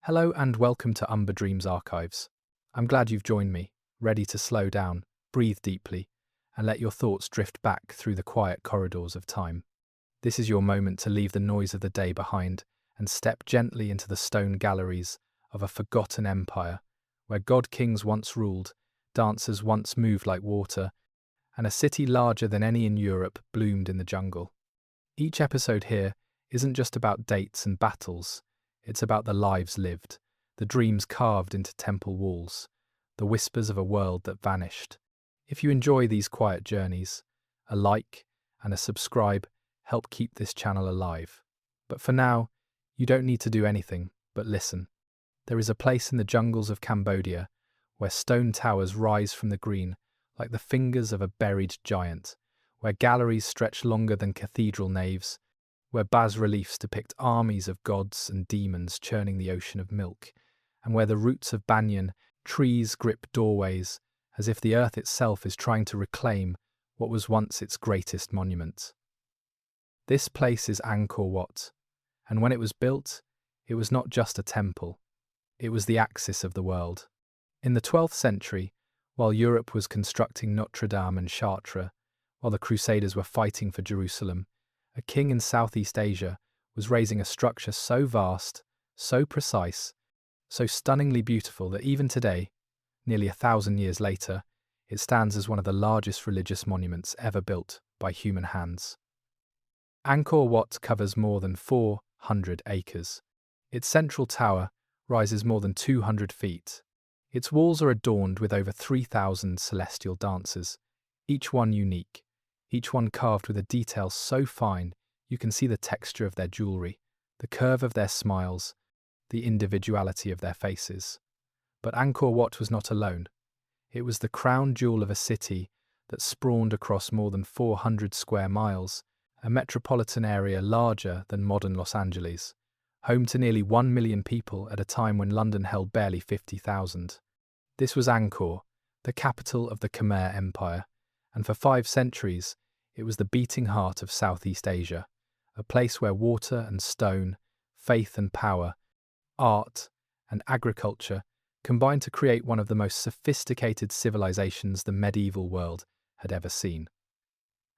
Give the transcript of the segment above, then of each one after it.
Hello and welcome to Umber Dreams Archives. I'm glad you've joined me, ready to slow down, breathe deeply, and let your thoughts drift back through the quiet corridors of time. This is your moment to leave the noise of the day behind and step gently into the stone galleries of a forgotten empire where god kings once ruled, dancers once moved like water, and a city larger than any in Europe bloomed in the jungle. Each episode here isn't just about dates and battles. It's about the lives lived, the dreams carved into temple walls, the whispers of a world that vanished. If you enjoy these quiet journeys, a like and a subscribe help keep this channel alive. But for now, you don't need to do anything but listen. There is a place in the jungles of Cambodia where stone towers rise from the green like the fingers of a buried giant, where galleries stretch longer than cathedral naves, where bas-reliefs depict armies of gods and demons churning the ocean of milk, and where the roots of banyan trees grip doorways as if the earth itself is trying to reclaim what was once its greatest monument. This place is Angkor Wat, and when it was built, it was not just a temple, it was the axis of the world. In the 12th century, while Europe was constructing Notre Dame and Chartres, while the Crusaders were fighting for Jerusalem, a king in Southeast Asia was raising a structure so vast, so precise, so stunningly beautiful that even today, nearly 1,000 years later, it stands as one of the largest religious monuments ever built by human hands. Angkor Wat covers more than 400 acres. Its central tower rises more than 200 feet. Its walls are adorned with over 3,000 celestial dancers, each one unique. Each one carved with a detail so fine you can see the texture of their jewellery, the curve of their smiles, the individuality of their faces. But Angkor Wat was not alone. It was the crown jewel of a city that sprawled across more than 400 square miles, a metropolitan area larger than modern Los Angeles, home to nearly 1 million people at a time when London held barely 50,000. This was Angkor, the capital of the Khmer Empire, and for 5 centuries, it was the beating heart of Southeast Asia, a place where water and stone, faith and power, art and agriculture combined to create one of the most sophisticated civilizations the medieval world had ever seen.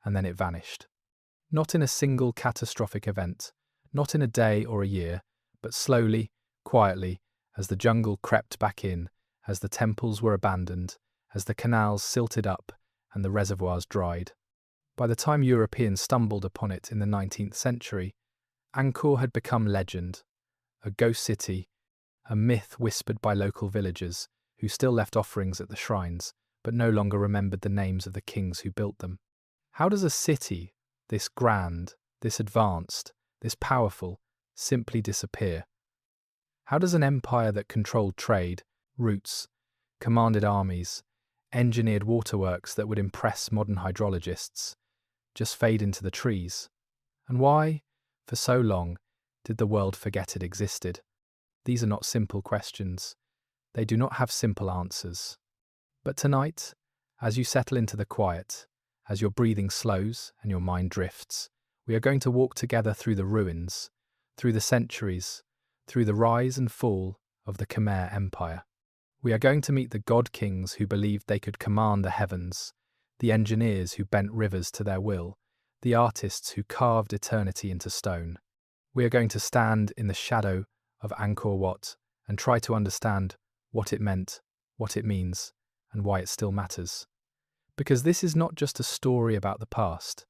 And then it vanished. Not in a single catastrophic event, not in a day or a year, but slowly, quietly, as the jungle crept back in, as the temples were abandoned, as the canals silted up, and the reservoirs dried. By the time Europeans stumbled upon it in the 19th century, Angkor had become legend, a ghost city, a myth whispered by local villagers who still left offerings at the shrines, but no longer remembered the names of the kings who built them. How does a city, this grand, this advanced, this powerful, simply disappear? How does an empire that controlled trade, routes, commanded armies, engineered waterworks that would impress modern hydrologists, just fade into the trees? And why, for so long, did the world forget it existed? These are not simple questions. They do not have simple answers. But tonight, as you settle into the quiet, as your breathing slows and your mind drifts, we are going to walk together through the ruins, through the centuries, through the rise and fall of the Khmer Empire. We are going to meet the god kings who believed they could command the heavens, the engineers who bent rivers to their will, the artists who carved eternity into stone. We are going to stand in the shadow of Angkor Wat and try to understand what it meant, what it means, and why it still matters. Because this is not just a story about the past.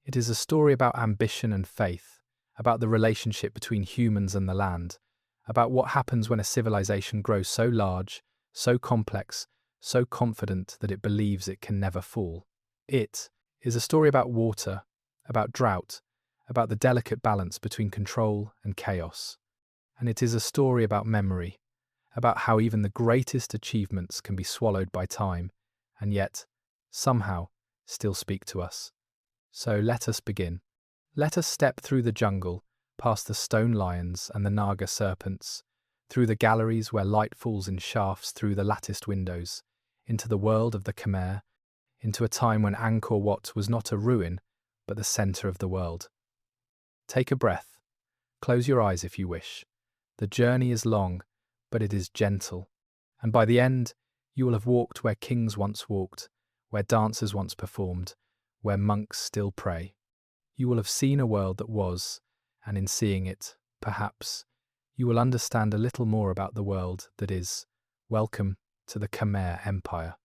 It is a story about ambition and faith, about the relationship between humans and the land, about what happens when a civilization grows so large, so complex, so confident that it believes it can never fall. It is a story about water, about drought, about the delicate balance between control and chaos. And it is a story about memory, about how even the greatest achievements can be swallowed by time, and yet, somehow, still speak to us. So let us begin. Let us step through the jungle, past the stone lions and the naga serpents, through the galleries where light falls in shafts through the latticed windows, into the world of the Khmer, into a time when Angkor Wat was not a ruin, but the centre of the world. Take a breath. Close your eyes if you wish. The journey is long, but it is gentle. And by the end, you will have walked where kings once walked, where dancers once performed, where monks still pray. You will have seen a world that was, and in seeing it, perhaps, you will understand a little more about the world that is. Welcome to the Khmer Empire.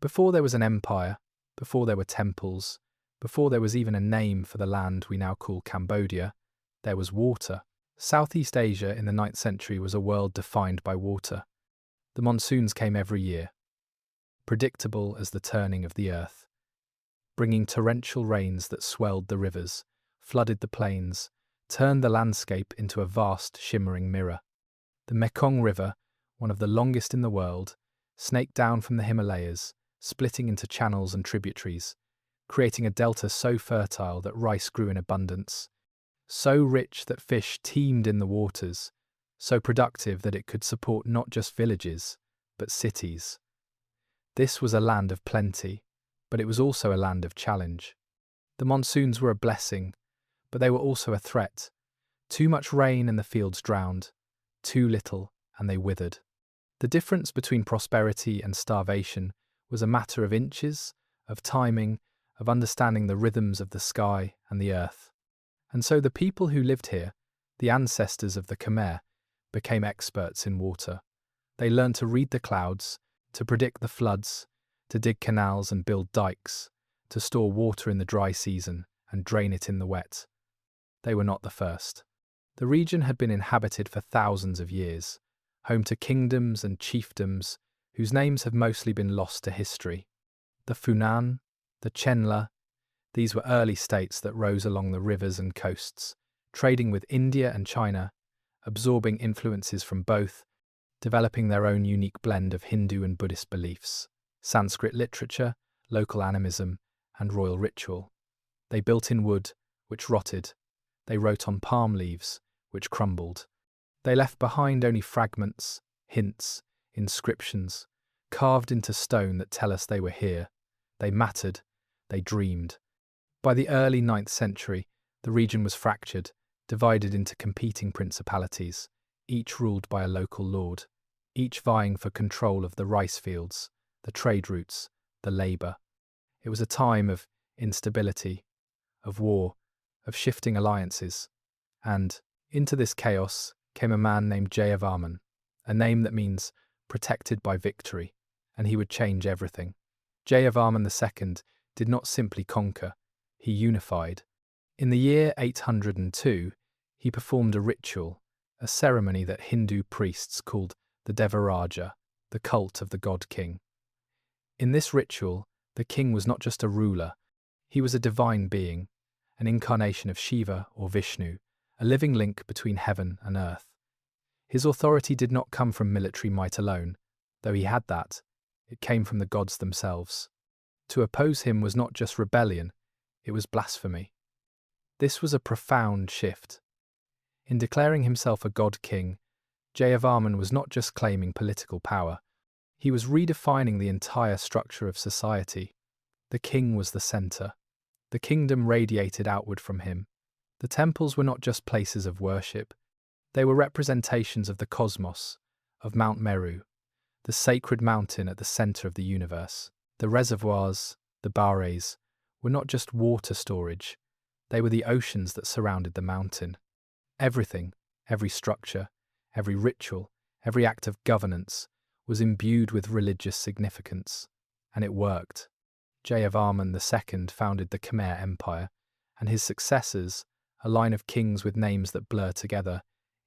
Before there was an empire, before there were temples, before there was even a name for the land we now call Cambodia, there was water. Southeast Asia in the 9th century was a world defined by water. The monsoons came every year, predictable as the turning of the earth, bringing torrential rains that swelled the rivers, flooded the plains, turned the landscape into a vast, shimmering mirror. The Mekong River, one of the longest in the world, snaked down from the Himalayas, splitting into channels and tributaries, creating a delta so fertile that rice grew in abundance, so rich that fish teemed in the waters, so productive that it could support not just villages, but cities. This was a land of plenty, but it was also a land of challenge. The monsoons were a blessing, but they were also a threat. Too much rain and the fields drowned, too little and they withered. The difference between prosperity and starvation was a matter of inches, of timing, of understanding the rhythms of the sky and the earth. And so the people who lived here, the ancestors of the Khmer, became experts in water. They learned to read the clouds, to predict the floods, to dig canals and build dikes, to store water in the dry season and drain it in the wet. They were not the first. The region had been inhabited for thousands of years, home to kingdoms and chiefdoms whose names have mostly been lost to history. The Funan, the Chenla, these were early states that rose along the rivers and coasts, trading with India and China, absorbing influences from both, developing their own unique blend of Hindu and Buddhist beliefs, Sanskrit literature, local animism, and royal ritual. They built in wood, which rotted. They wrote on palm leaves, which crumbled. They left behind only fragments, hints, inscriptions, carved into stone that tell us they were here. They mattered. They dreamed. By the early 9th century, the region was fractured, divided into competing principalities, each ruled by a local lord, each vying for control of the rice fields, the trade routes, the labour. It was a time of instability, of war, of shifting alliances. And into this chaos came a man named Suryavarman, a name that means protected by victory, and he would change everything. Suryavarman II did not simply conquer, he unified. In the year 802, he performed a ritual, a ceremony that Hindu priests called the Devaraja, the cult of the god-king. In this ritual, the king was not just a ruler, he was a divine being, an incarnation of Shiva or Vishnu, a living link between heaven and earth. His authority did not come from military might alone, though he had that, it came from the gods themselves. To oppose him was not just rebellion, it was blasphemy. This was a profound shift. In declaring himself a god-king, Suryavarman was not just claiming political power, he was redefining the entire structure of society. The king was the centre. The kingdom radiated outward from him. The temples were not just places of worship, they were representations of the cosmos, of Mount Meru, the sacred mountain at the centre of the universe. The reservoirs, the bares, were not just water storage, they were the oceans that surrounded the mountain. Everything, every structure, every ritual, every act of governance was imbued with religious significance. And it worked. Suryavarman II founded the Khmer Empire, and his successors, a line of kings with names that blur together,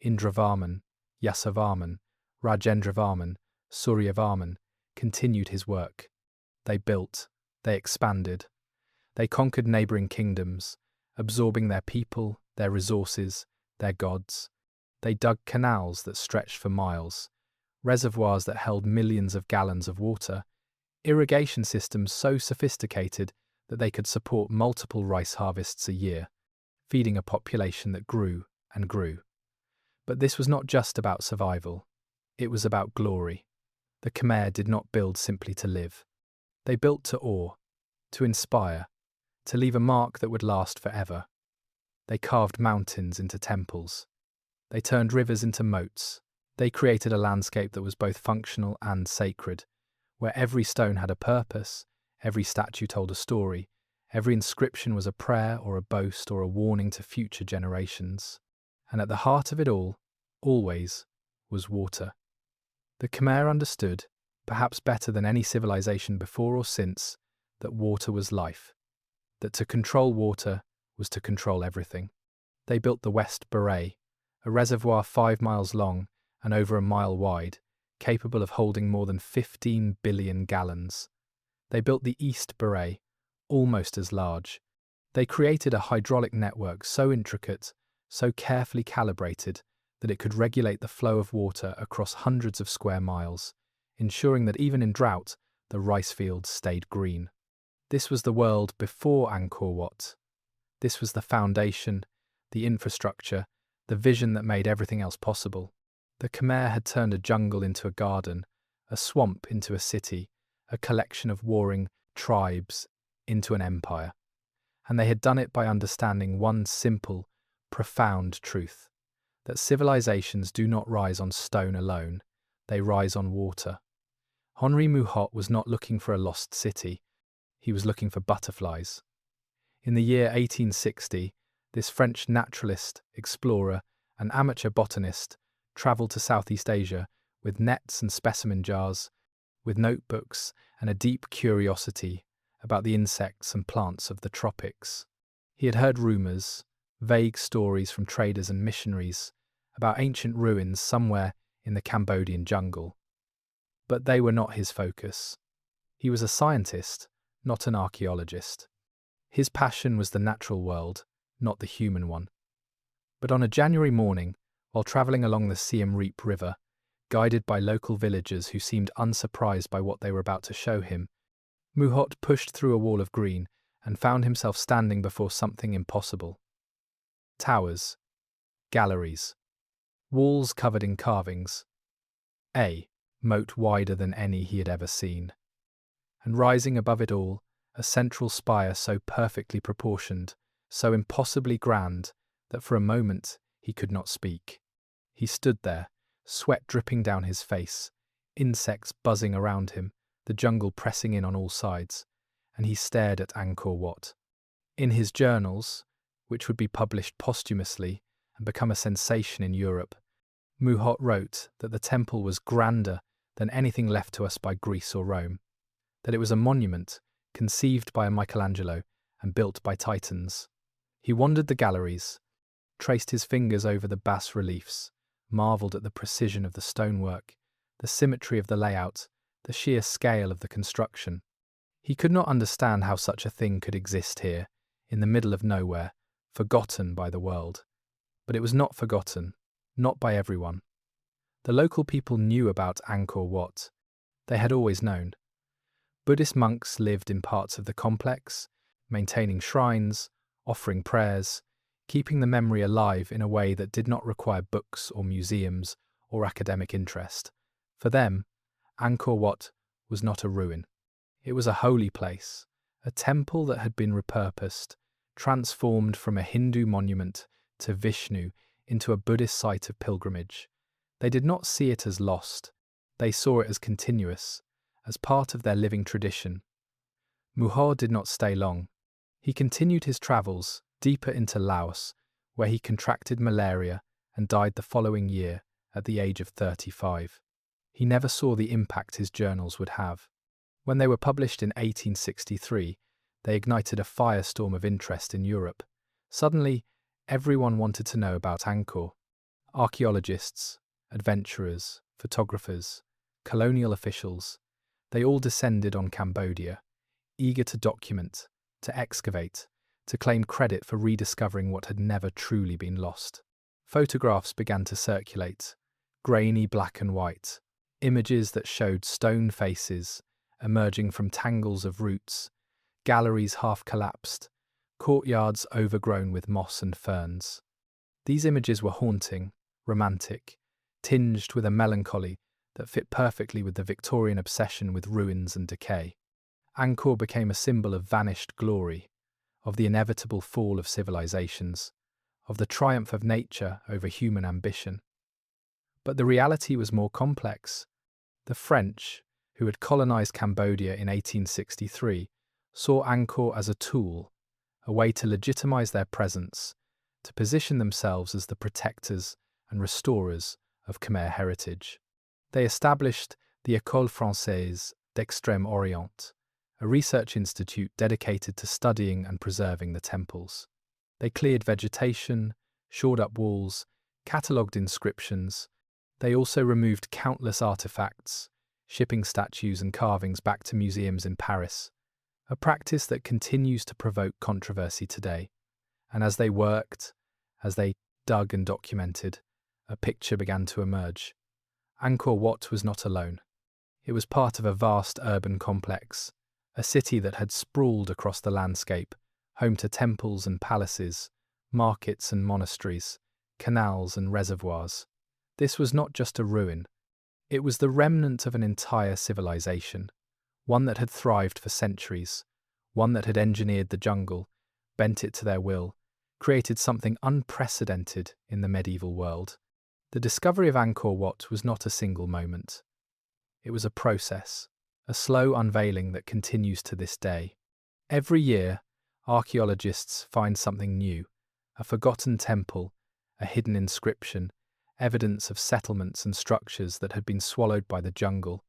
Indravarman, Yasovarman, Rajendravarman, Suryavarman, continued his work. They built, they expanded, they conquered neighbouring kingdoms, absorbing their people, their resources, their gods. They dug canals that stretched for miles, reservoirs that held millions of gallons of water, irrigation systems so sophisticated that they could support multiple rice harvests a year, feeding a population that grew and grew. But this was not just about survival, it was about glory. The Khmer did not build simply to live. They built to awe, to inspire, to leave a mark that would last forever. They carved mountains into temples. They turned rivers into moats. They created a landscape that was both functional and sacred, where every stone had a purpose, every statue told a story, every inscription was a prayer or a boast or a warning to future generations. And at the heart of it all, always, was water. The Khmer understood, perhaps better than any civilization before or since, that water was life, that to control water was to control everything. They built the West Baray, a reservoir 5 miles long and over a mile wide, capable of holding more than 15 billion gallons. They built the East Baray, almost as large. They created a hydraulic network so intricate, so carefully calibrated, that it could regulate the flow of water across hundreds of square miles, ensuring that even in drought, the rice fields stayed green. This was the world before Angkor Wat. This was the foundation, the infrastructure, the vision that made everything else possible. The Khmer had turned a jungle into a garden, a swamp into a city, a collection of warring tribes into an empire. And they had done it by understanding one simple, profound truth, that civilizations do not rise on stone alone, they rise on water. Henri Mouhot was not looking for a lost city, he was looking for butterflies. In the year 1860, this French naturalist, explorer, and amateur botanist travelled to Southeast Asia with nets and specimen jars, with notebooks and a deep curiosity about the insects and plants of the tropics. He had heard rumours, vague stories from traders and missionaries about ancient ruins somewhere in the Cambodian jungle. But they were not his focus. He was a scientist, not an archaeologist. His passion was the natural world, not the human one. But on a January morning, while travelling along the Siem Reap River, guided by local villagers who seemed unsurprised by what they were about to show him, Mouhot pushed through a wall of green and found himself standing before something impossible. Towers, galleries, walls covered in carvings, a moat wider than any he had ever seen. And rising above it all, a central spire so perfectly proportioned, so impossibly grand, that for a moment he could not speak. He stood there, sweat dripping down his face, insects buzzing around him, the jungle pressing in on all sides, and he stared at Angkor Wat. In his journals, which would be published posthumously and become a sensation in Europe, Mouhot wrote that the temple was grander than anything left to us by Greece or Rome, that it was a monument conceived by a Michelangelo and built by Titans. He wandered the galleries, traced his fingers over the bas-reliefs, marvelled at the precision of the stonework, the symmetry of the layout, the sheer scale of the construction. He could not understand how such a thing could exist here, in the middle of nowhere, forgotten by the world. But it was not forgotten, not by everyone. The local people knew about Angkor Wat. They had always known. Buddhist monks lived in parts of the complex, maintaining shrines, offering prayers, keeping the memory alive in a way that did not require books or museums or academic interest. For them, Angkor Wat was not a ruin. It was a holy place, a temple that had been repurposed, transformed from a Hindu monument to Vishnu into a Buddhist site of pilgrimage. They did not see it as lost. They saw it as continuous, as part of their living tradition. Mouhot did not stay long. He continued his travels deeper into Laos, where he contracted malaria and died the following year at the age of 35. He never saw the impact his journals would have. When they were published in 1863, they ignited a firestorm of interest in Europe. Suddenly, everyone wanted to know about Angkor. Archaeologists, adventurers, photographers, colonial officials, they all descended on Cambodia, eager to document, to excavate, to claim credit for rediscovering what had never truly been lost. Photographs began to circulate, grainy black and white, images that showed stone faces emerging from tangles of roots, galleries half collapsed, courtyards overgrown with moss and ferns. These images were haunting, romantic, tinged with a melancholy that fit perfectly with the Victorian obsession with ruins and decay. Angkor became a symbol of vanished glory, of the inevitable fall of civilizations, of the triumph of nature over human ambition. But the reality was more complex. The French, who had colonized Cambodia in 1863, saw Angkor as a tool, a way to legitimize their presence, to position themselves as the protectors and restorers of Khmer heritage. They established the École Française d'Extrême Orient, a research institute dedicated to studying and preserving the temples. They cleared vegetation, shored up walls, catalogued inscriptions. They also removed countless artifacts, shipping statues and carvings back to museums in Paris, a practice that continues to provoke controversy today. And as they worked, as they dug and documented, a picture began to emerge. Angkor Wat was not alone. It was part of a vast urban complex, a city that had sprawled across the landscape, home to temples and palaces, markets and monasteries, canals and reservoirs. This was not just a ruin. It was the remnant of an entire civilization, one that had thrived for centuries, one that had engineered the jungle, bent it to their will, created something unprecedented in the medieval world. The discovery of Angkor Wat was not a single moment. It was a process, a slow unveiling that continues to this day. Every year, archaeologists find something new, a forgotten temple, a hidden inscription, evidence of settlements and structures that had been swallowed by the jungle.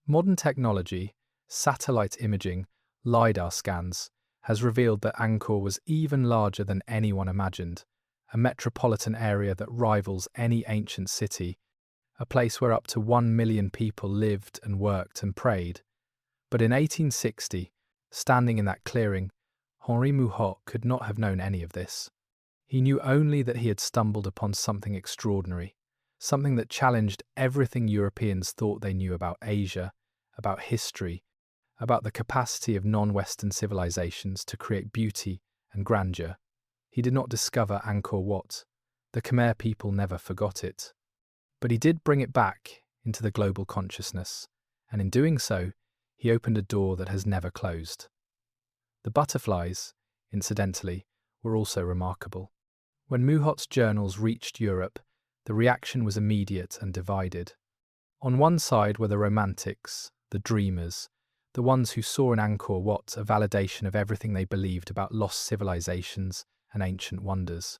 Modern technology, satellite imaging, LIDAR scans, has revealed that Angkor was even larger than anyone imagined, a metropolitan area that rivals any ancient city, a place where up to 1 million people lived and worked and prayed. But in 1860, standing in that clearing, Henri Mouhot could not have known any of this. He knew only that he had stumbled upon something extraordinary, something that challenged everything Europeans thought they knew about Asia, about history, about the capacity of non-Western civilizations to create beauty and grandeur. He did not discover Angkor Wat. The Khmer people never forgot it. But he did bring it back into the global consciousness, and in doing so, he opened a door that has never closed. The butterflies, incidentally, were also remarkable. When Mouhot's journals reached Europe, the reaction was immediate and divided. On one side were the romantics, the dreamers, the ones who saw in Angkor Wat a validation of everything they believed about lost civilizations and ancient wonders.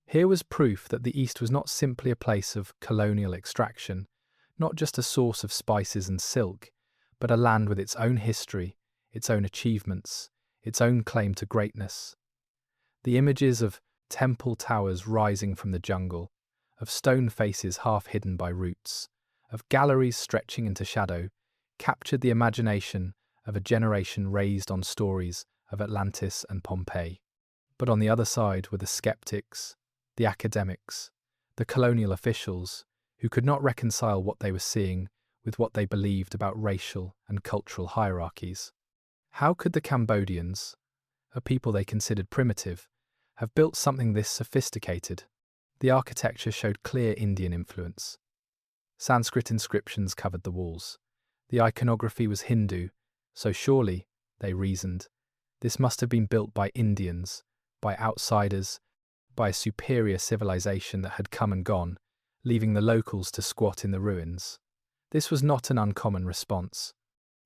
Here was proof that the East was not simply a place of colonial extraction, not just a source of spices and silk, but a land with its own history, its own achievements, its own claim to greatness. The images of temple towers rising from the jungle, of stone faces half hidden by roots, of galleries stretching into shadow, captured the imagination of a generation raised on stories of Atlantis and Pompeii. But on the other side were the skeptics, the academics, the colonial officials, who could not reconcile what they were seeing with what they believed about racial and cultural hierarchies. How could the Cambodians, a people they considered primitive, have built something this sophisticated? The architecture showed clear Indian influence. Sanskrit inscriptions covered the walls. The iconography was Hindu, so surely, they reasoned, this must have been built by Indians, by outsiders, by a superior civilization that had come and gone, leaving the locals to squat in the ruins. This was not an uncommon response.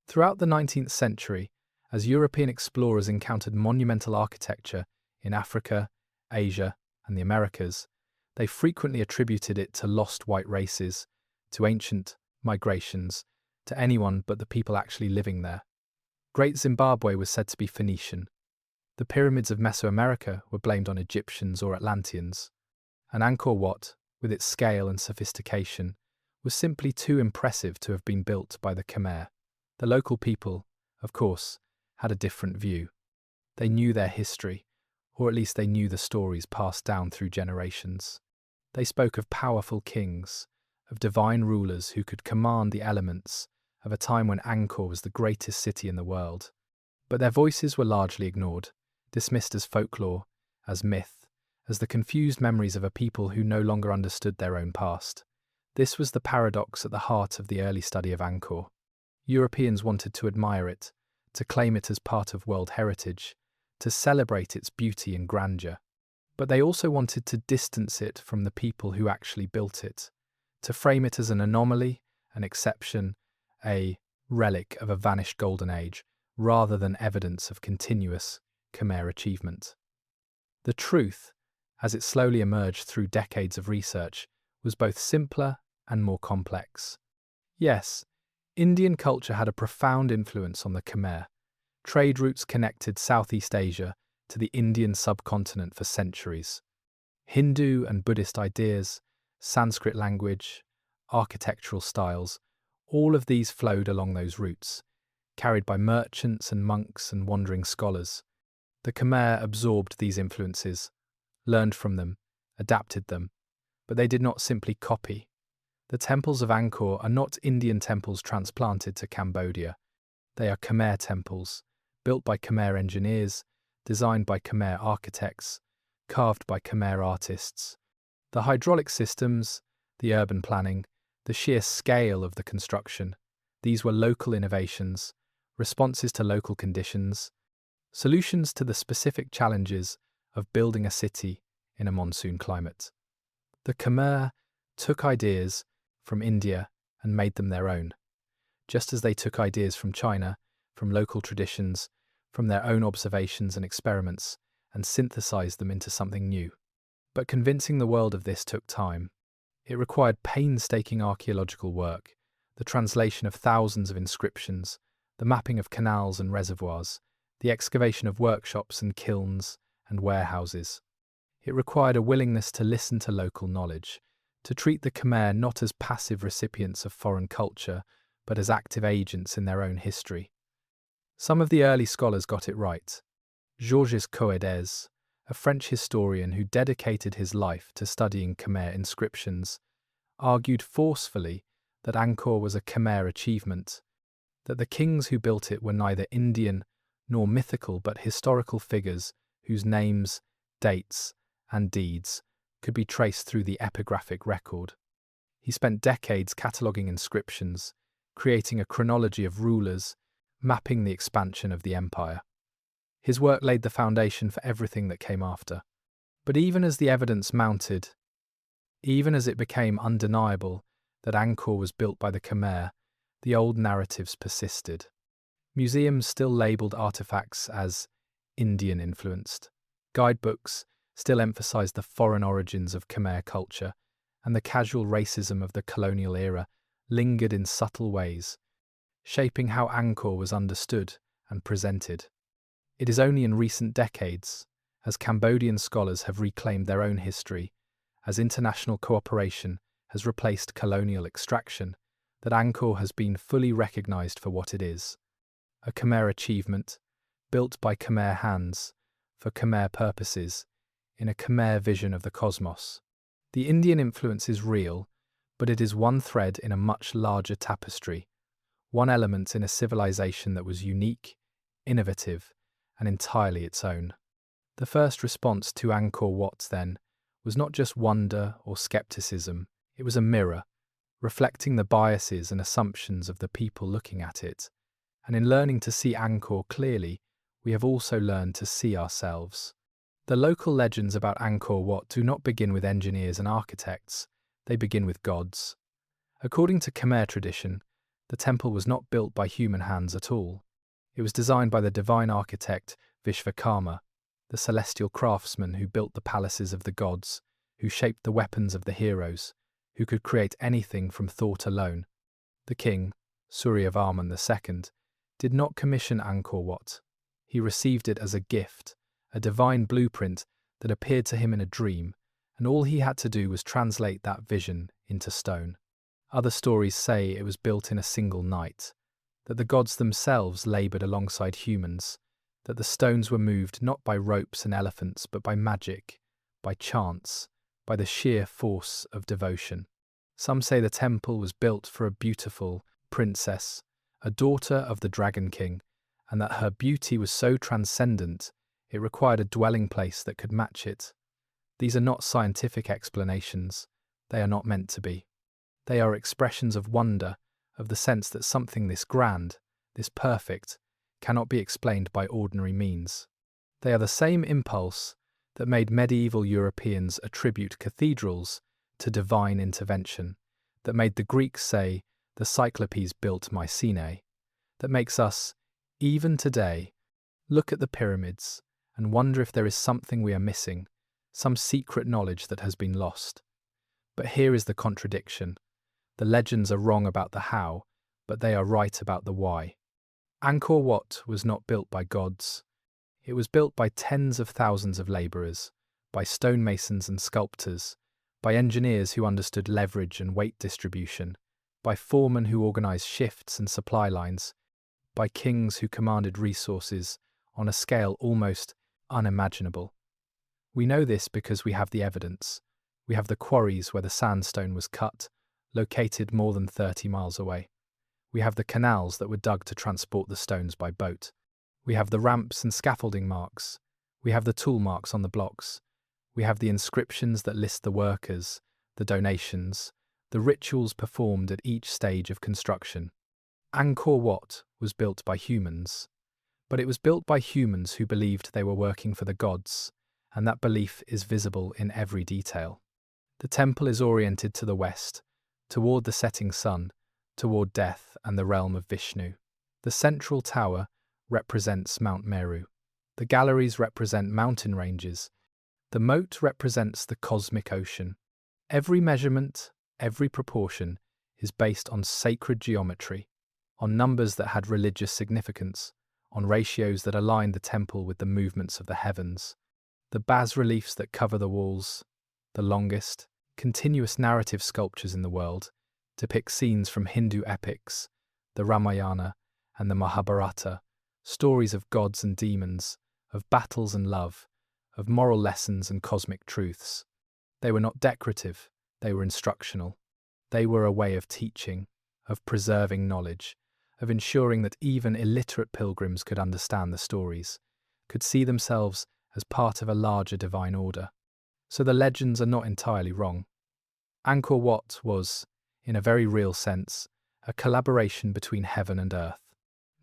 Throughout the 19th century, as European explorers encountered monumental architecture in Africa, Asia, and the Americas, they frequently attributed it to lost white races, to ancient migrations, to anyone but the people actually living there. Great Zimbabwe was said to be Phoenician. The pyramids of Mesoamerica were blamed on Egyptians or Atlanteans. And Angkor Wat, with its scale and sophistication, was simply too impressive to have been built by the Khmer. The local people, of course, had a different view. They knew their history, or at least they knew the stories passed down through generations. They spoke of powerful kings, of divine rulers who could command the elements, of a time when Angkor was the greatest city in the world. But their voices were largely ignored, dismissed as folklore, as myth, as the confused memories of a people who no longer understood their own past. This was the paradox at the heart of the early study of Angkor. Europeans wanted to admire it, to claim it as part of world heritage, to celebrate its beauty and grandeur. But they also wanted to distance it from the people who actually built it, to frame it as an anomaly, an exception, a relic of a vanished golden age, rather than evidence of continuous Khmer achievement. The truth, as it slowly emerged through decades of research, was both simpler and more complex. Yes, Indian culture had a profound influence on the Khmer. Trade routes connected Southeast Asia to the Indian subcontinent for centuries. Hindu and Buddhist ideas, Sanskrit language, architectural styles, all of these flowed along those routes, carried by merchants and monks and wandering scholars. The Khmer absorbed these influences, learned from them, adapted them, but they did not simply copy. The temples of Angkor are not Indian temples transplanted to Cambodia. They are Khmer temples, built by Khmer engineers, designed by Khmer architects, carved by Khmer artists. The hydraulic systems, the urban planning, the sheer scale of the construction, these were local innovations, responses to local conditions, solutions to the specific challenges of building a city in a monsoon climate. The Khmer took ideas from India and made them their own, just as they took ideas from China, from local traditions, from their own observations and experiments, and synthesized them into something new. But convincing the world of this took time. It required painstaking archaeological work, the translation of thousands of inscriptions, the mapping of canals and reservoirs, the excavation of workshops and kilns and warehouses. It required a willingness to listen to local knowledge, to treat the Khmer not as passive recipients of foreign culture, but as active agents in their own history. Some of the early scholars got it right. Georges Coedes, a French historian who dedicated his life to studying Khmer inscriptions, argued forcefully that Angkor was a Khmer achievement, that the kings who built it were neither Indian nor mythical but historical figures whose names, dates, and deeds could be traced through the epigraphic record. He spent decades cataloguing inscriptions, creating a chronology of rulers, mapping the expansion of the empire. His work laid the foundation for everything that came after. But even as the evidence mounted, even as it became undeniable that Angkor was built by the Khmer, the old narratives persisted. Museums still labelled artifacts as Indian-influenced. Guidebooks still emphasised the foreign origins of Khmer culture, and the casual racism of the colonial era lingered in subtle ways, shaping how Angkor was understood and presented. It is only in recent decades, as Cambodian scholars have reclaimed their own history, as international cooperation has replaced colonial extraction, that Angkor has been fully recognised for what it is: a Khmer achievement, built by Khmer hands, for Khmer purposes, in a Khmer vision of the cosmos. The Indian influence is real, but it is one thread in a much larger tapestry, one element in a civilization that was unique, innovative, and entirely its own. The first response to Angkor Wat, then, was not just wonder or skepticism, it was a mirror, reflecting the biases and assumptions of the people looking at it. And in learning to see Angkor clearly, we have also learned to see ourselves. The local legends about Angkor Wat do not begin with engineers and architects, they begin with gods. According to Khmer tradition, the temple was not built by human hands at all. It was designed by the divine architect Vishvakarma, the celestial craftsman who built the palaces of the gods, who shaped the weapons of the heroes, who could create anything from thought alone. The king, Suryavarman II, did not commission Angkor Wat. He received it as a gift, a divine blueprint that appeared to him in a dream, and all he had to do was translate that vision into stone. Other stories say it was built in a single night, that the gods themselves laboured alongside humans, that the stones were moved not by ropes and elephants but by magic, by chance, by the sheer force of devotion. Some say the temple was built for a beautiful princess, a daughter of the Dragon King, and that her beauty was so transcendent it required a dwelling place that could match it. These are not scientific explanations, they are not meant to be. They are expressions of wonder, of the sense that something this grand, this perfect, cannot be explained by ordinary means. They are the same impulse that made medieval Europeans attribute cathedrals to divine intervention, that made the Greeks say, "The Cyclopes built Mycenae," that makes us, even today, look at the pyramids and wonder if there is something we are missing, some secret knowledge that has been lost. But here is the contradiction. The legends are wrong about the how, but they are right about the why. Angkor Wat was not built by gods. It was built by tens of thousands of labourers, by stonemasons and sculptors, by engineers who understood leverage and weight distribution, by foremen who organised shifts and supply lines, by kings who commanded resources on a scale almost unimaginable. We know this because we have the evidence. We have the quarries where the sandstone was cut, located more than 30 miles away. We have the canals that were dug to transport the stones by boat. We have the ramps and scaffolding marks. We have the tool marks on the blocks. We have the inscriptions that list the workers, the donations, the rituals performed at each stage of construction. Angkor Wat was built by humans, but it was built by humans who believed they were working for the gods, and that belief is visible in every detail. The temple is oriented to the west, toward the setting sun, toward death and the realm of Vishnu. The central tower represents Mount Meru. The galleries represent mountain ranges. The moat represents the cosmic ocean. Every measurement, every proportion is based on sacred geometry, on numbers that had religious significance, on ratios that aligned the temple with the movements of the heavens. The bas-reliefs that cover the walls, the longest, continuous narrative sculptures in the world, depict scenes from Hindu epics, the Ramayana and the Mahabharata, stories of gods and demons, of battles and love, of moral lessons and cosmic truths. They were not decorative, they were instructional. They were a way of teaching, of preserving knowledge, of ensuring that even illiterate pilgrims could understand the stories, could see themselves as part of a larger divine order. So the legends are not entirely wrong. Angkor Wat was, in a very real sense, a collaboration between heaven and earth.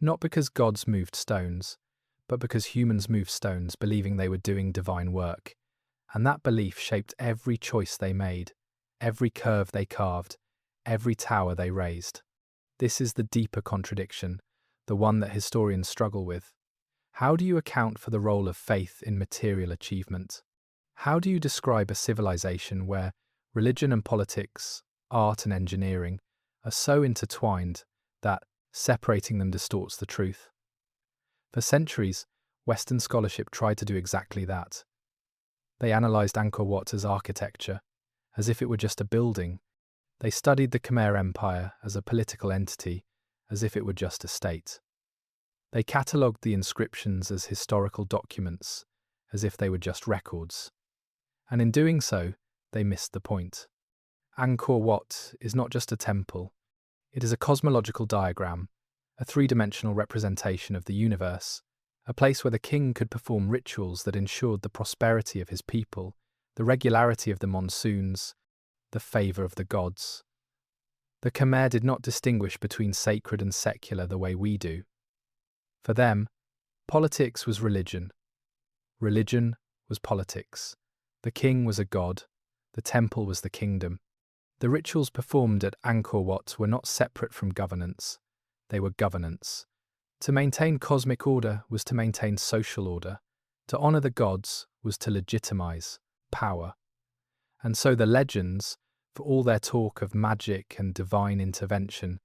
Not because gods moved stones, but because humans moved stones believing they were doing divine work, and that belief shaped every choice they made, every curve they carved, every tower they raised. This is the deeper contradiction, the one that historians struggle with. How do you account for the role of faith in material achievement? How do you describe a civilization where religion and politics, art and engineering are so intertwined that separating them distorts the truth? For centuries, Western scholarship tried to do exactly that. They analysed Angkor Wat as architecture, as if it were just a building. They studied the Khmer Empire as a political entity, as if it were just a state. They catalogued the inscriptions as historical documents, as if they were just records. And in doing so, they missed the point. Angkor Wat is not just a temple. It is a cosmological diagram, a three-dimensional representation of the universe, a place where the king could perform rituals that ensured the prosperity of his people, the regularity of the monsoons, the favour of the gods. The Khmer did not distinguish between sacred and secular the way we do. For them, politics was religion. Religion was politics. The king was a god. The temple was the kingdom. The rituals performed at Angkor Wat were not separate from governance. They were governance. To maintain cosmic order was to maintain social order. To honour the gods was to legitimize power. And so the legends, for all their talk of magic and divine intervention,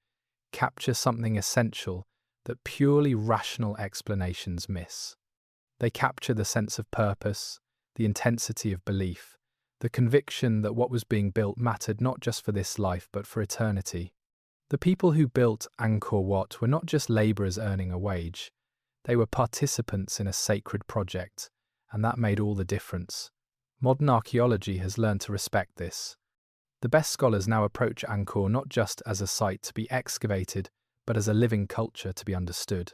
capture something essential that purely rational explanations miss. They capture the sense of purpose, the intensity of belief, the conviction that what was being built mattered not just for this life but for eternity. The people who built Angkor Wat were not just labourers earning a wage, they were participants in a sacred project, and that made all the difference. Modern archaeology has learned to respect this. The best scholars now approach Angkor not just as a site to be excavated, but as a living culture to be understood.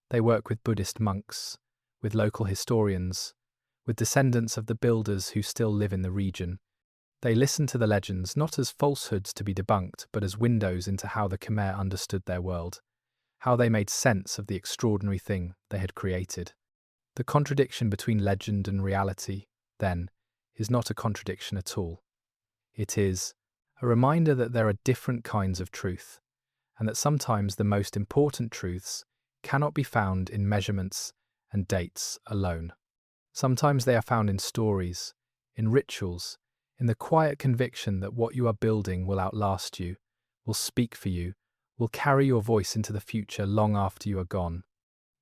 They work with Buddhist monks, with local historians, with descendants of the builders who still live in the region. They listen to the legends not as falsehoods to be debunked, but as windows into how the Khmer understood their world, how they made sense of the extraordinary thing they had created. The contradiction between legend and reality, then, is not a contradiction at all. It is a reminder that there are different kinds of truth, and that sometimes the most important truths cannot be found in measurements and dates alone. Sometimes they are found in stories, in rituals, in the quiet conviction that what you are building will outlast you, will speak for you, will carry your voice into the future long after you are gone.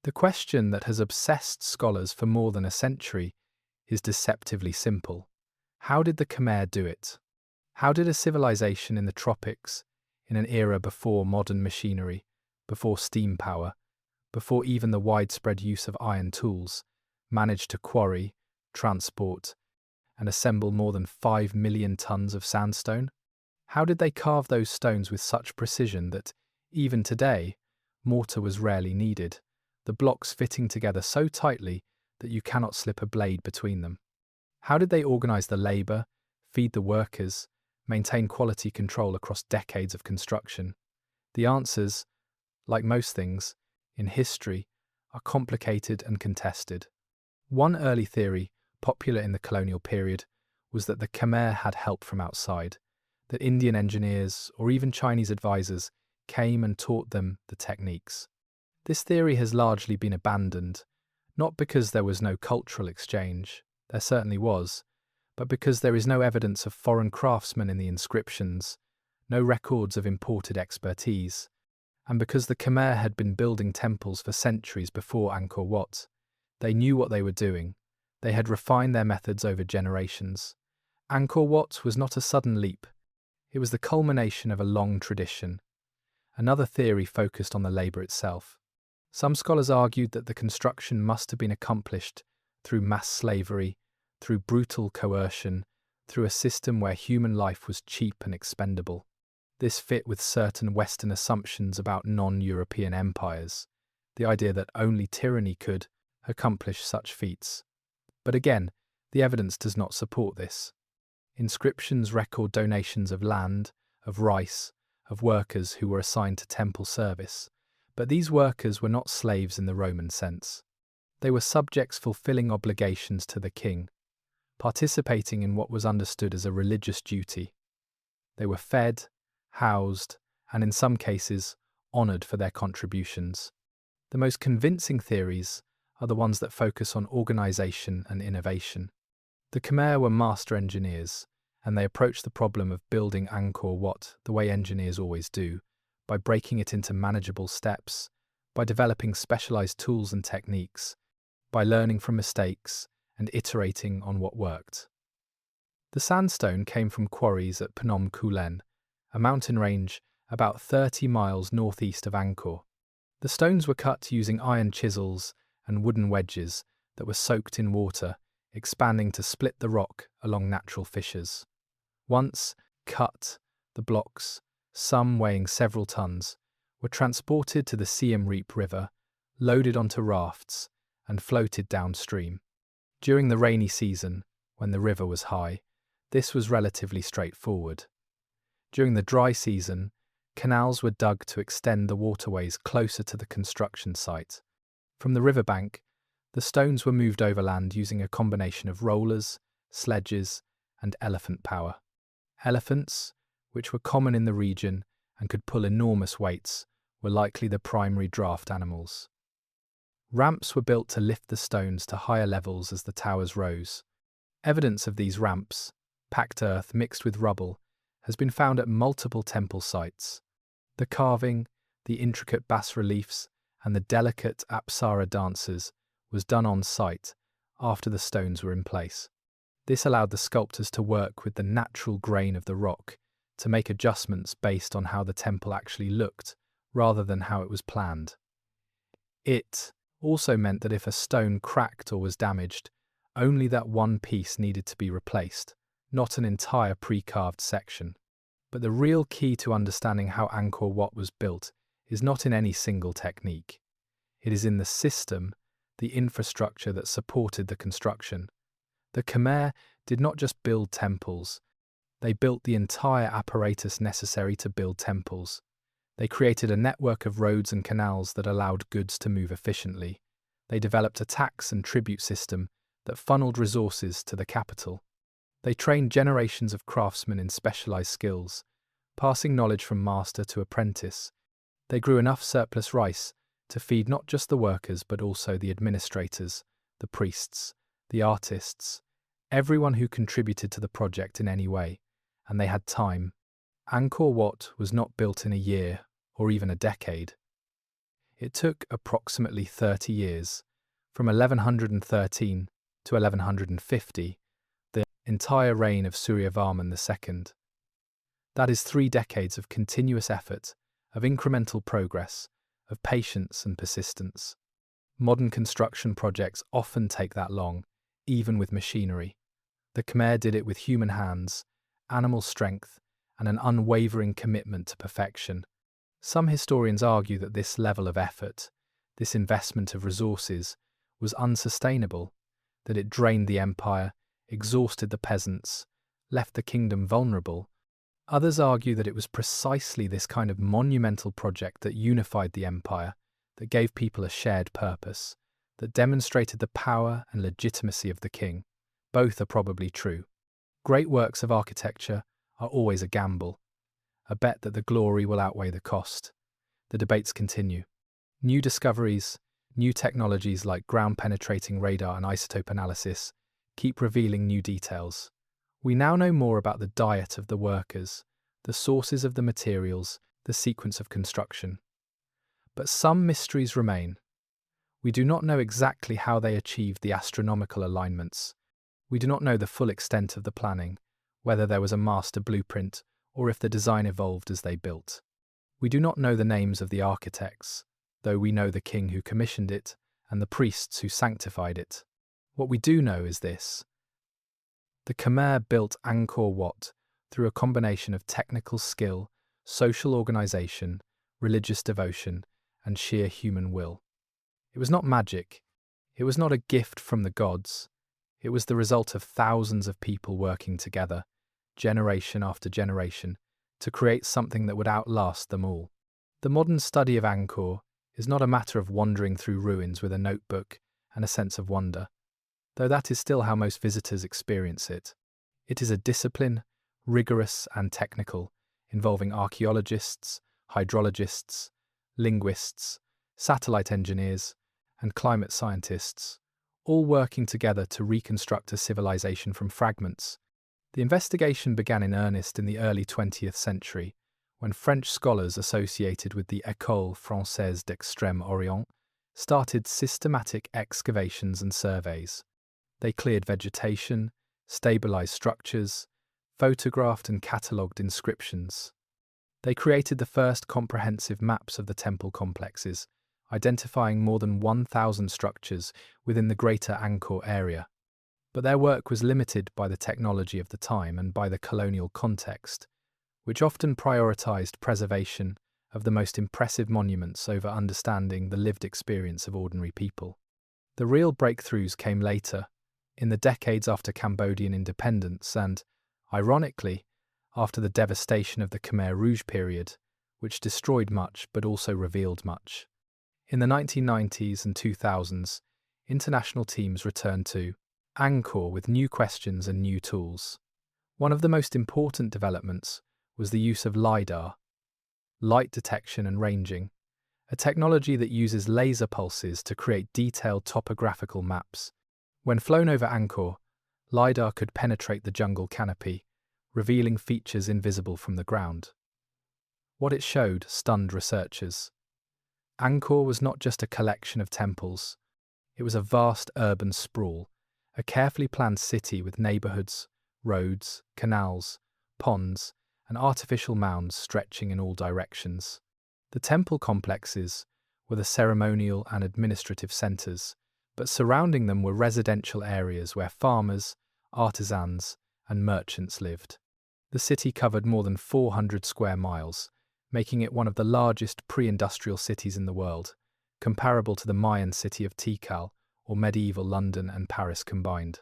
The question that has obsessed scholars for more than a century is deceptively simple. How did the Khmer do it? How did a civilization in the tropics, in an era before modern machinery, before steam power, before even the widespread use of iron tools, manage to quarry, transport, and assemble more than 5 million tons of sandstone? How did they carve those stones with such precision that, even today, mortar was rarely needed, the blocks fitting together so tightly that you cannot slip a blade between them? How did they organize the labor, feed the workers, maintain quality control across decades of construction? The answers, like most things, in history, are complicated and contested. One early theory, popular in the colonial period, was that the Khmer had help from outside, that Indian engineers or even Chinese advisors came and taught them the techniques. This theory has largely been abandoned, not because there was no cultural exchange, there certainly was, but because there is no evidence of foreign craftsmen in the inscriptions, no records of imported expertise, and because the Khmer had been building temples for centuries before Angkor Wat. They knew what they were doing. They had refined their methods over generations. Angkor Wat was not a sudden leap. It was the culmination of a long tradition. Another theory focused on the labor itself. Some scholars argued that the construction must have been accomplished through mass slavery, through brutal coercion, through a system where human life was cheap and expendable. This fit with certain Western assumptions about non-European empires, the idea that only tyranny could accomplish such feats. But again, the evidence does not support this. Inscriptions record donations of land, of rice, of workers who were assigned to temple service, but these workers were not slaves in the Roman sense. They were subjects fulfilling obligations to the king, participating in what was understood as a religious duty. They were fed, housed, and in some cases, honoured for their contributions. The most convincing theories are the ones that focus on organisation and innovation. The Khmer were master engineers, and they approached the problem of building Angkor Wat the way engineers always do, by breaking it into manageable steps, by developing specialised tools and techniques, by learning from mistakes and iterating on what worked. The sandstone came from quarries at Phnom Kulen, a mountain range about 30 miles northeast of Angkor. The stones were cut using iron chisels and wooden wedges that were soaked in water, expanding to split the rock along natural fissures. Once cut, the blocks, some weighing several tons, were transported to the Siem Reap River, loaded onto rafts, and floated downstream. During the rainy season, when the river was high, this was relatively straightforward. During the dry season, canals were dug to extend the waterways closer to the construction site. From the riverbank, the stones were moved overland using a combination of rollers, sledges, and elephant power. Elephants, which were common in the region and could pull enormous weights, were likely the primary draft animals. Ramps were built to lift the stones to higher levels as the towers rose. Evidence of these ramps, packed earth mixed with rubble, has been found at multiple temple sites. The carving, the intricate bas-reliefs, and the delicate apsara dances was done on site after the stones were in place. This allowed the sculptors to work with the natural grain of the rock to make adjustments based on how the temple actually looked, rather than how it was planned. It also meant that if a stone cracked or was damaged, only that one piece needed to be replaced, not an entire pre-carved section. But the real key to understanding how Angkor Wat was built is not in any single technique. It is in the system, the infrastructure that supported the construction. The Khmer did not just build temples, they built the entire apparatus necessary to build temples. They created a network of roads and canals that allowed goods to move efficiently. They developed a tax and tribute system that funneled resources to the capital. They trained generations of craftsmen in specialized skills, passing knowledge from master to apprentice. They grew enough surplus rice to feed not just the workers but also the administrators, the priests, the artists, everyone who contributed to the project in any way, and they had time. Angkor Wat was not built in a year or even a decade. It took approximately 30 years, from 1113 to 1150, the entire reign of Suryavarman II. That is 3 decades of continuous effort, of incremental progress, of patience and persistence. Modern construction projects often take that long, even with machinery. The Khmer did it with human hands, animal strength, and an unwavering commitment to perfection. Some historians argue that this level of effort, this investment of resources, was unsustainable, that it drained the empire, exhausted the peasants, left the kingdom vulnerable. Others argue that it was precisely this kind of monumental project that unified the empire, that gave people a shared purpose, that demonstrated the power and legitimacy of the king. Both are probably true. Great works of architecture are always a gamble, a bet that the glory will outweigh the cost. The debates continue. New discoveries, new technologies like ground-penetrating radar and isotope analysis keep revealing new details. We now know more about the diet of the workers, the sources of the materials, the sequence of construction. But some mysteries remain. We do not know exactly how they achieved the astronomical alignments. We do not know the full extent of the planning, whether there was a master blueprint or if the design evolved as they built. We do not know the names of the architects, though we know the king who commissioned it and the priests who sanctified it. What we do know is this: the Khmer built Angkor Wat through a combination of technical skill, social organization, religious devotion, and sheer human will. It was not magic. It was not a gift from the gods. It was the result of thousands of people working together, generation after generation, to create something that would outlast them all. The modern study of Angkor is not a matter of wandering through ruins with a notebook and a sense of wonder, though that is still how most visitors experience it. It is a discipline, rigorous and technical, involving archaeologists, hydrologists, linguists, satellite engineers, and climate scientists, all working together to reconstruct a civilization from fragments. The investigation began in earnest in the early 20th century, when French scholars associated with the École Française d'Extrême Orient started systematic excavations and surveys. They cleared vegetation, stabilized structures, photographed and catalogued inscriptions. They created the first comprehensive maps of the temple complexes, identifying more than 1,000 structures within the greater Angkor area. But their work was limited by the technology of the time and by the colonial context, which often prioritized preservation of the most impressive monuments over understanding the lived experience of ordinary people. The real breakthroughs came later, in the decades after Cambodian independence and, ironically, after the devastation of the Khmer Rouge period, which destroyed much but also revealed much. In the 1990s and 2000s, international teams returned to Angkor with new questions and new tools. One of the most important developments was the use of LIDAR, light detection and ranging, a technology that uses laser pulses to create detailed topographical maps. When flown over Angkor, LIDAR could penetrate the jungle canopy, revealing features invisible from the ground. What it showed stunned researchers. Angkor was not just a collection of temples. It was a vast urban sprawl, a carefully planned city with neighborhoods, roads, canals, ponds, and artificial mounds stretching in all directions. The temple complexes were the ceremonial and administrative centers, but surrounding them were residential areas where farmers, artisans, and merchants lived. The city covered more than 400 square miles, making it one of the largest pre-industrial cities in the world, comparable to the Mayan city of Tikal or medieval London and Paris combined.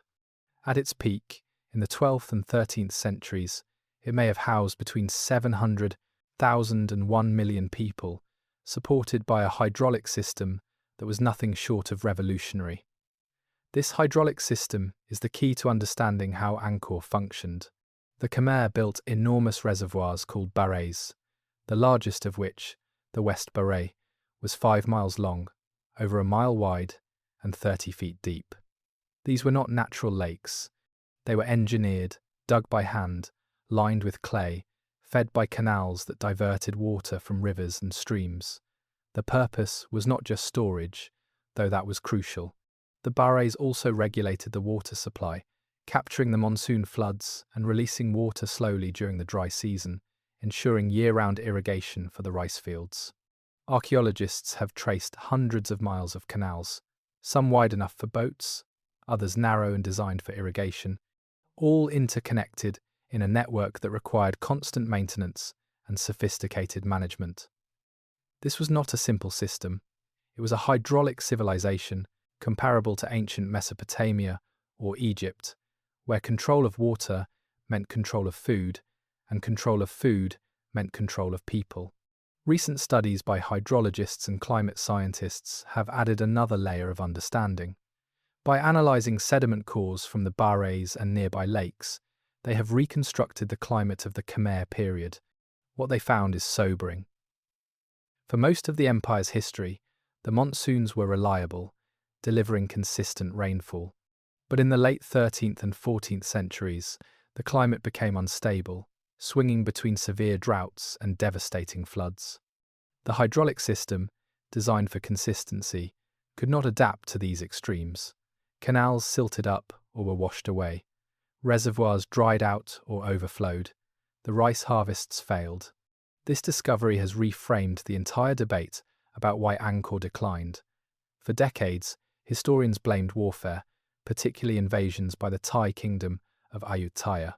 At its peak, in the 12th and 13th centuries, it may have housed between 700,000 and 1 million people, supported by a hydraulic system that was nothing short of revolutionary. This hydraulic system is the key to understanding how Angkor functioned. The Khmer built enormous reservoirs called barrays, the largest of which, the West Barray, was 5 miles long, over a mile wide, and 30 feet deep. These were not natural lakes. They were engineered, dug by hand, lined with clay, fed by canals that diverted water from rivers and streams. The purpose was not just storage, though that was crucial. The barrays also regulated the water supply, capturing the monsoon floods and releasing water slowly during the dry season, ensuring year-round irrigation for the rice fields. Archaeologists have traced hundreds of miles of canals, some wide enough for boats, others narrow and designed for irrigation, all interconnected in a network that required constant maintenance and sophisticated management. This was not a simple system. It was a hydraulic civilization comparable to ancient Mesopotamia or Egypt, where control of water meant control of food, and control of food meant control of people. Recent studies by hydrologists and climate scientists have added another layer of understanding. By analysing sediment cores from the barrays and nearby lakes, they have reconstructed the climate of the Khmer period. What they found is sobering. For most of the empire's history, the monsoons were reliable, delivering consistent rainfall. But in the late 13th and 14th centuries, the climate became unstable, swinging between severe droughts and devastating floods. The hydraulic system, designed for consistency, could not adapt to these extremes. Canals silted up or were washed away. Reservoirs dried out or overflowed. The rice harvests failed. This discovery has reframed the entire debate about why Angkor declined. For decades, historians blamed warfare, particularly invasions by the Thai kingdom of Ayutthaya.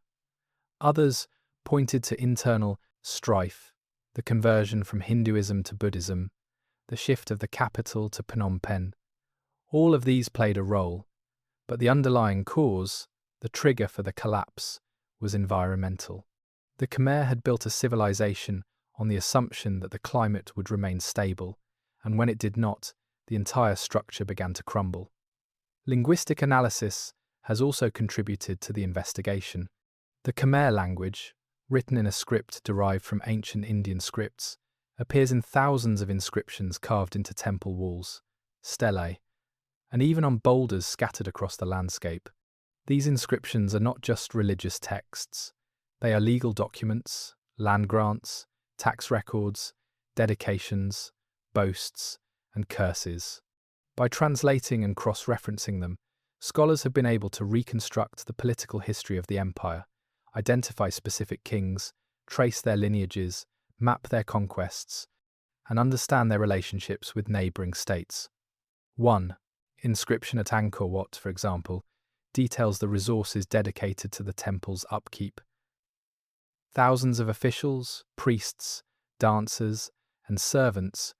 Others pointed to internal strife, the conversion from Hinduism to Buddhism, the shift of the capital to Phnom Penh. All of these played a role, but the underlying cause, the trigger for the collapse, was environmental. The Khmer had built a civilization on the assumption that the climate would remain stable, and when it did not, the entire structure began to crumble. Linguistic analysis has also contributed to the investigation. The Khmer language, written in a script derived from ancient Indian scripts, appears in thousands of inscriptions carved into temple walls, stelae, and even on boulders scattered across the landscape. These inscriptions are not just religious texts. They are legal documents, land grants, tax records, dedications, boasts, and curses. By translating and cross-referencing them, scholars have been able to reconstruct the political history of the empire, identify specific kings, trace their lineages, map their conquests, and understand their relationships with neighbouring states. 1. Inscription at Angkor Wat, for example, details the resources dedicated to the temple's upkeep. Thousands of officials, priests, dancers, and servants,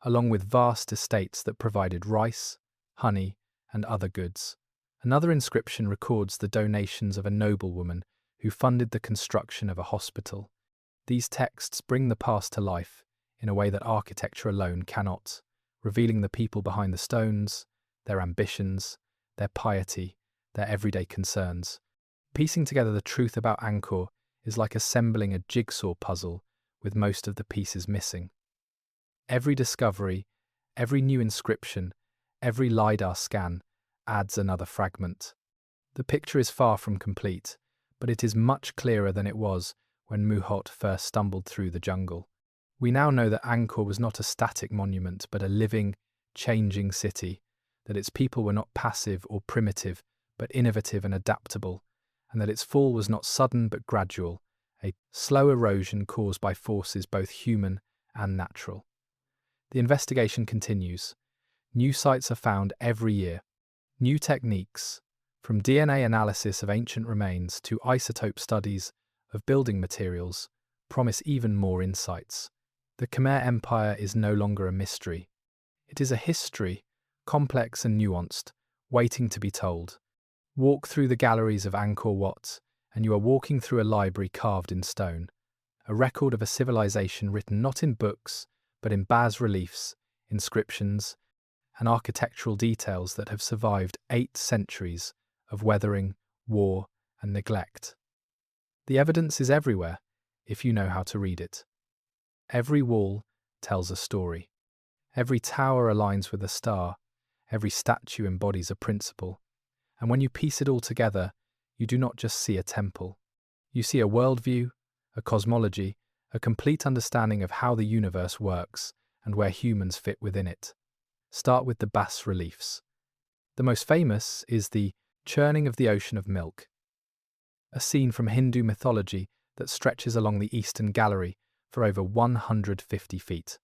along with vast estates that provided rice, honey, and other goods. Another inscription records the donations of a noblewoman who funded the construction of a hospital. These texts bring the past to life in a way that architecture alone cannot, revealing the people behind the stones, their ambitions, their piety, their everyday concerns. Piecing together the truth about Angkor is like assembling a jigsaw puzzle with most of the pieces missing. Every discovery, every new inscription, every LIDAR scan adds another fragment. The picture is far from complete, but it is much clearer than it was when Mouhot first stumbled through the jungle. We now know that Angkor was not a static monument, but a living, changing city, that its people were not passive or primitive, but innovative and adaptable, and that its fall was not sudden but gradual, a slow erosion caused by forces both human and natural. The investigation continues. New sites are found every year. New techniques, from DNA analysis of ancient remains to isotope studies of building materials, promise even more insights. The Khmer Empire is no longer a mystery. It is a history, complex and nuanced, waiting to be told. Walk through the galleries of Angkor Wat, and you are walking through a library carved in stone, a record of a civilization written not in books, but in bas-reliefs, inscriptions, and architectural details that have survived 8 centuries of weathering, war, and neglect. The evidence is everywhere, if you know how to read it. Every wall tells a story. Every tower aligns with a star. Every statue embodies a principle. And when you piece it all together, you do not just see a temple. You see a worldview, a cosmology, a complete understanding of how the universe works and where humans fit within it. Start with the bas-reliefs. The most famous is the churning of the ocean of milk, a scene from Hindu mythology that stretches along the Eastern Gallery for over 150 feet.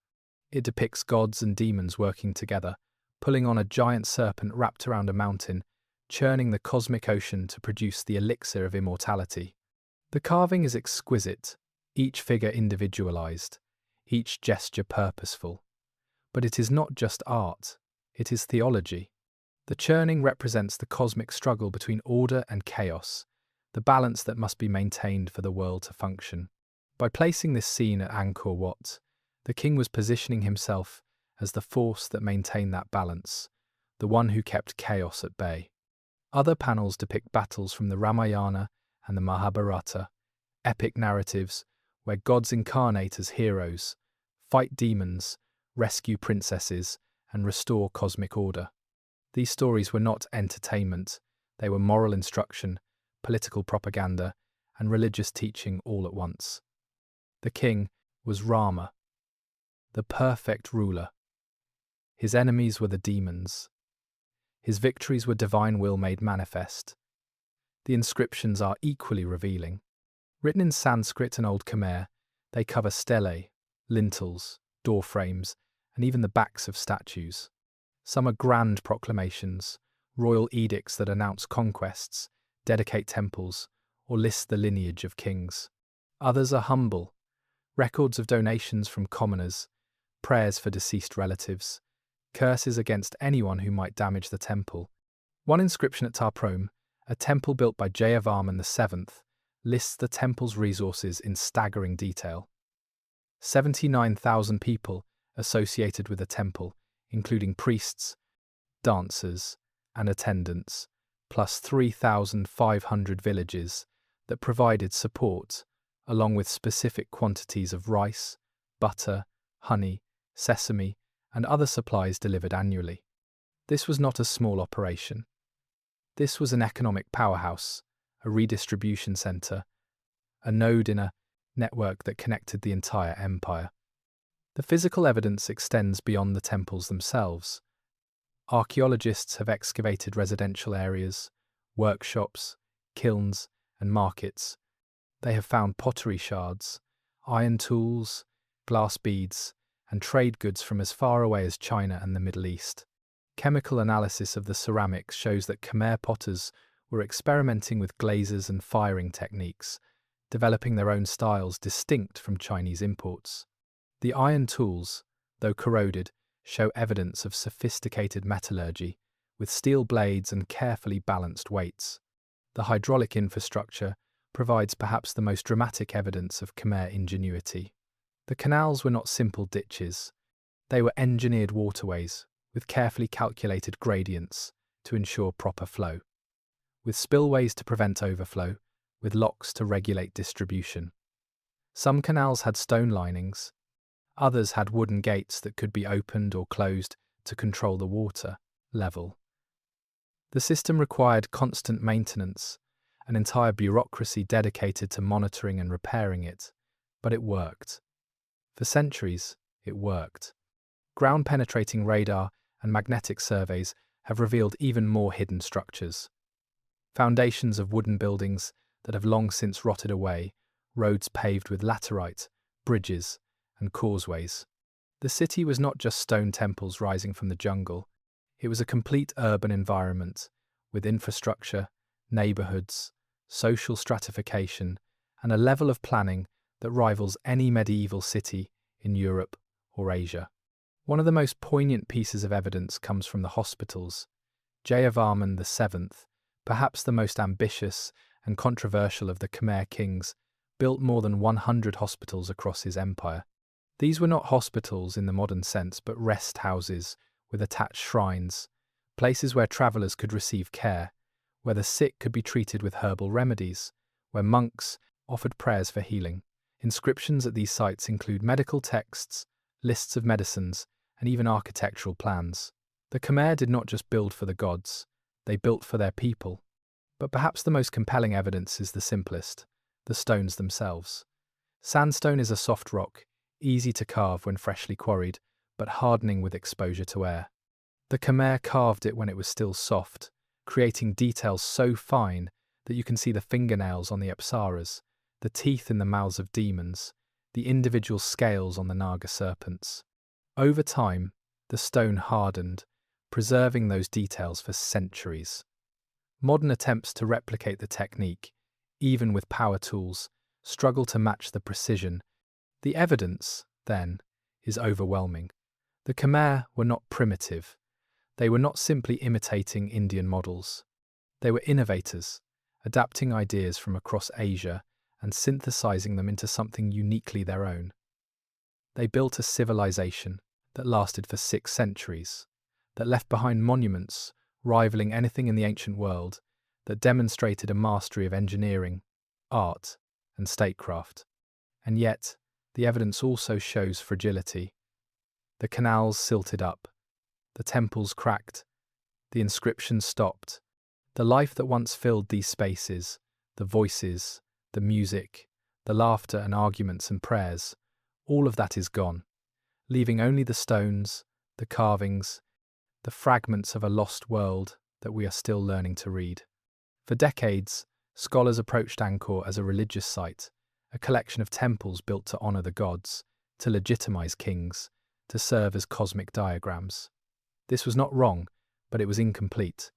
It depicts gods and demons working together, pulling on a giant serpent wrapped around a mountain, churning the cosmic ocean to produce the elixir of immortality. The carving is exquisite, each figure individualized, each gesture purposeful. But it is not just art, it is theology. The churning represents the cosmic struggle between order and chaos, the balance that must be maintained for the world to function. By placing this scene at Angkor Wat, the king was positioning himself as the force that maintained that balance, the one who kept chaos at bay. Other panels depict battles from the Ramayana and the Mahabharata, epic narratives where gods incarnate as heroes, fight demons, rescue princesses, and restore cosmic order. These stories were not entertainment, they were moral instruction, political propaganda, and religious teaching all at once. The king was Rama, the perfect ruler. His enemies were the demons. His victories were divine will made manifest. The inscriptions are equally revealing. Written in Sanskrit and Old Khmer, they cover stelae, lintels, door frames, and even the backs of statues. Some are grand proclamations, royal edicts that announce conquests, dedicate temples, or list the lineage of kings. Others are humble, records of donations from commoners, prayers for deceased relatives, curses against anyone who might damage the temple. One inscription at Tarprom, a temple built by Suryavarman VII, lists the temple's resources in staggering detail. 79,000 people associated with the temple, including priests, dancers, and attendants, plus 3,500 villages that provided support, along with specific quantities of rice, butter, honey, sesame, and other supplies delivered annually. This was not a small operation. This was an economic powerhouse, a redistribution centre, a node in a network that connected the entire empire. The physical evidence extends beyond the temples themselves. Archaeologists have excavated residential areas, workshops, kilns, and markets. They have found pottery shards, iron tools, glass beads, and trade goods from as far away as China and the Middle East. Chemical analysis of the ceramics shows that Khmer potters were experimenting with glazes and firing techniques, developing their own styles distinct from Chinese imports. The iron tools, though corroded, show evidence of sophisticated metallurgy, with steel blades and carefully balanced weights. The hydraulic infrastructure provides perhaps the most dramatic evidence of Khmer ingenuity. The canals were not simple ditches. They were engineered waterways, with carefully calculated gradients to ensure proper flow, with spillways to prevent overflow, with locks to regulate distribution. Some canals had stone linings, others had wooden gates that could be opened or closed to control the water level. The system required constant maintenance, an entire bureaucracy dedicated to monitoring and repairing it, but it worked. For centuries, it worked. Ground-penetrating radar and magnetic surveys have revealed even more hidden structures. Foundations of wooden buildings that have long since rotted away, roads paved with laterite, bridges, and causeways. The city was not just stone temples rising from the jungle, it was a complete urban environment, with infrastructure, neighbourhoods, social stratification, and a level of planning that rivals any medieval city in Europe or Asia. One of the most poignant pieces of evidence comes from the hospitals. Suryavarman VII, perhaps the most ambitious and controversial of the Khmer kings, built more than 100 hospitals across his empire. These were not hospitals in the modern sense, but rest houses with attached shrines, places where travellers could receive care, where the sick could be treated with herbal remedies, where monks offered prayers for healing. Inscriptions at these sites include medical texts, lists of medicines, and even architectural plans. The Khmer did not just build for the gods, they built for their people. But perhaps the most compelling evidence is the simplest, the stones themselves. Sandstone is a soft rock, easy to carve when freshly quarried, but hardening with exposure to air. The Khmer carved it when it was still soft, creating details so fine that you can see the fingernails on the apsaras, the teeth in the mouths of demons, the individual scales on the Naga serpents. Over time, the stone hardened, preserving those details for centuries. Modern attempts to replicate the technique, even with power tools, struggle to match the precision. The evidence, then, is overwhelming. The Khmer were not primitive. They were not simply imitating Indian models. They were innovators, adapting ideas from across Asia and synthesizing them into something uniquely their own. They built a civilization that lasted for 6 centuries, that left behind monuments rivaling anything in the ancient world, that demonstrated a mastery of engineering, art, and statecraft. And yet, the evidence also shows fragility. The canals silted up, the temples cracked, the inscriptions stopped. The life that once filled these spaces, the voices, the music, the laughter and arguments and prayers, all of that is gone, leaving only the stones, the carvings, the fragments of a lost world that we are still learning to read. For decades, scholars approached Angkor as a religious site, a collection of temples built to honor the gods, to legitimize kings, to serve as cosmic diagrams. This was not wrong, but it was incomplete.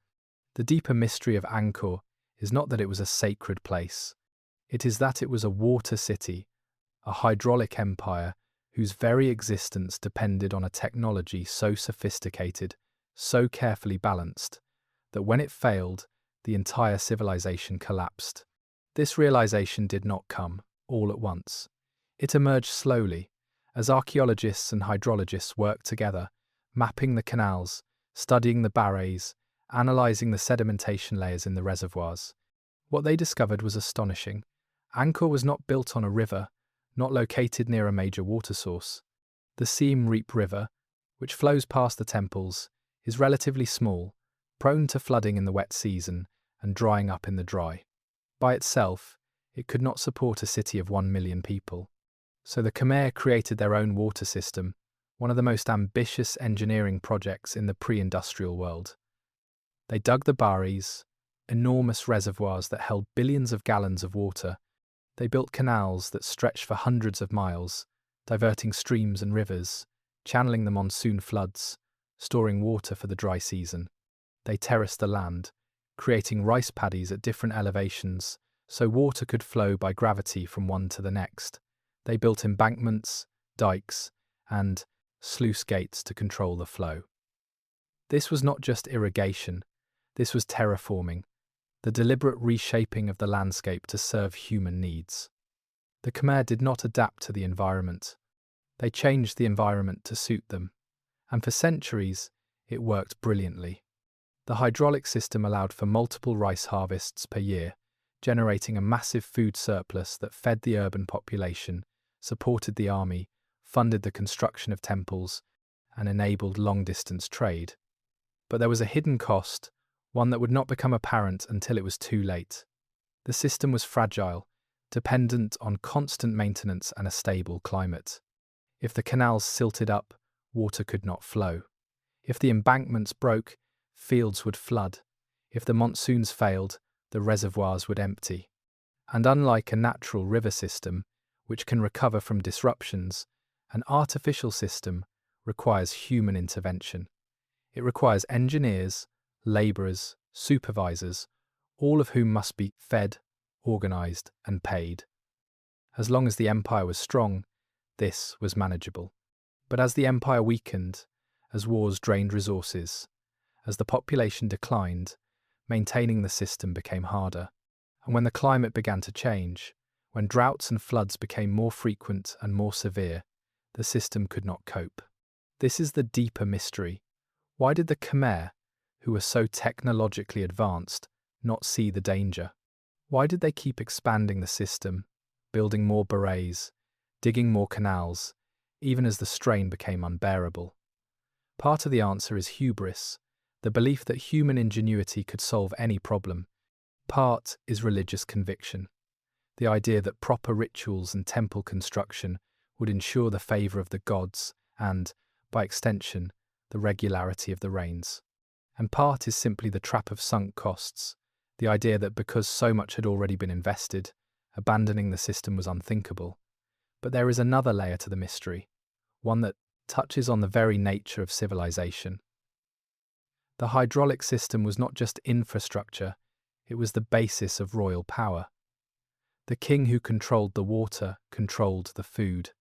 The deeper mystery of Angkor is not that it was a sacred place. It is that it was a water city, a hydraulic empire whose very existence depended on a technology so sophisticated, so carefully balanced, that when it failed, the entire civilization collapsed. This realization did not come all at once. It emerged slowly, as archaeologists and hydrologists worked together, mapping the canals, studying the barrays, analysing the sedimentation layers in the reservoirs. What they discovered was astonishing. Angkor was not built on a river, not located near a major water source. The Siem Reap River, which flows past the temples, is relatively small, prone to flooding in the wet season and drying up in the dry. By itself, it could not support a city of 1 million people. So the Khmer created their own water system, one of the most ambitious engineering projects in the pre-industrial world. They dug the barrays, enormous reservoirs that held billions of gallons of water. They built canals that stretched for hundreds of miles, diverting streams and rivers, channeling the monsoon floods, storing water for the dry season. They terraced the land, creating rice paddies at different elevations so water could flow by gravity from one to the next. They built embankments, dikes, and sluice gates to control the flow. This was not just irrigation, this was terraforming, the deliberate reshaping of the landscape to serve human needs. The Khmer did not adapt to the environment. They changed the environment to suit them, and for centuries it worked brilliantly. The hydraulic system allowed for multiple rice harvests per year, generating a massive food surplus that fed the urban population, supported the army, funded the construction of temples, and enabled long-distance trade. But there was a hidden cost, one that would not become apparent until it was too late. The system was fragile, dependent on constant maintenance and a stable climate. If the canals silted up, water could not flow. If the embankments broke, fields would flood. If the monsoons failed, the reservoirs would empty. And unlike a natural river system, which can recover from disruptions, an artificial system requires human intervention. It requires engineers, labourers, supervisors, all of whom must be fed, organised, and paid. As long as the empire was strong, this was manageable. But as the empire weakened, as wars drained resources, as the population declined, maintaining the system became harder. And when the climate began to change, when droughts and floods became more frequent and more severe, the system could not cope. This is the deeper mystery. Why did the Khmer, who were so technologically advanced, not see the danger? Why did they keep expanding the system, building more barrays, digging more canals, even as the strain became unbearable. Part of the answer is hubris, the belief that human ingenuity could solve any problem. Part is religious conviction, the idea that proper rituals and temple construction would ensure the favour of the gods and, by extension, the regularity of the rains. And part is simply the trap of sunk costs, the idea that because so much had already been invested, abandoning the system was unthinkable. But there is another layer to the mystery, one that touches on the very nature of civilization. The hydraulic system was not just infrastructure, it was the basis of royal power. The king who controlled the water controlled the food.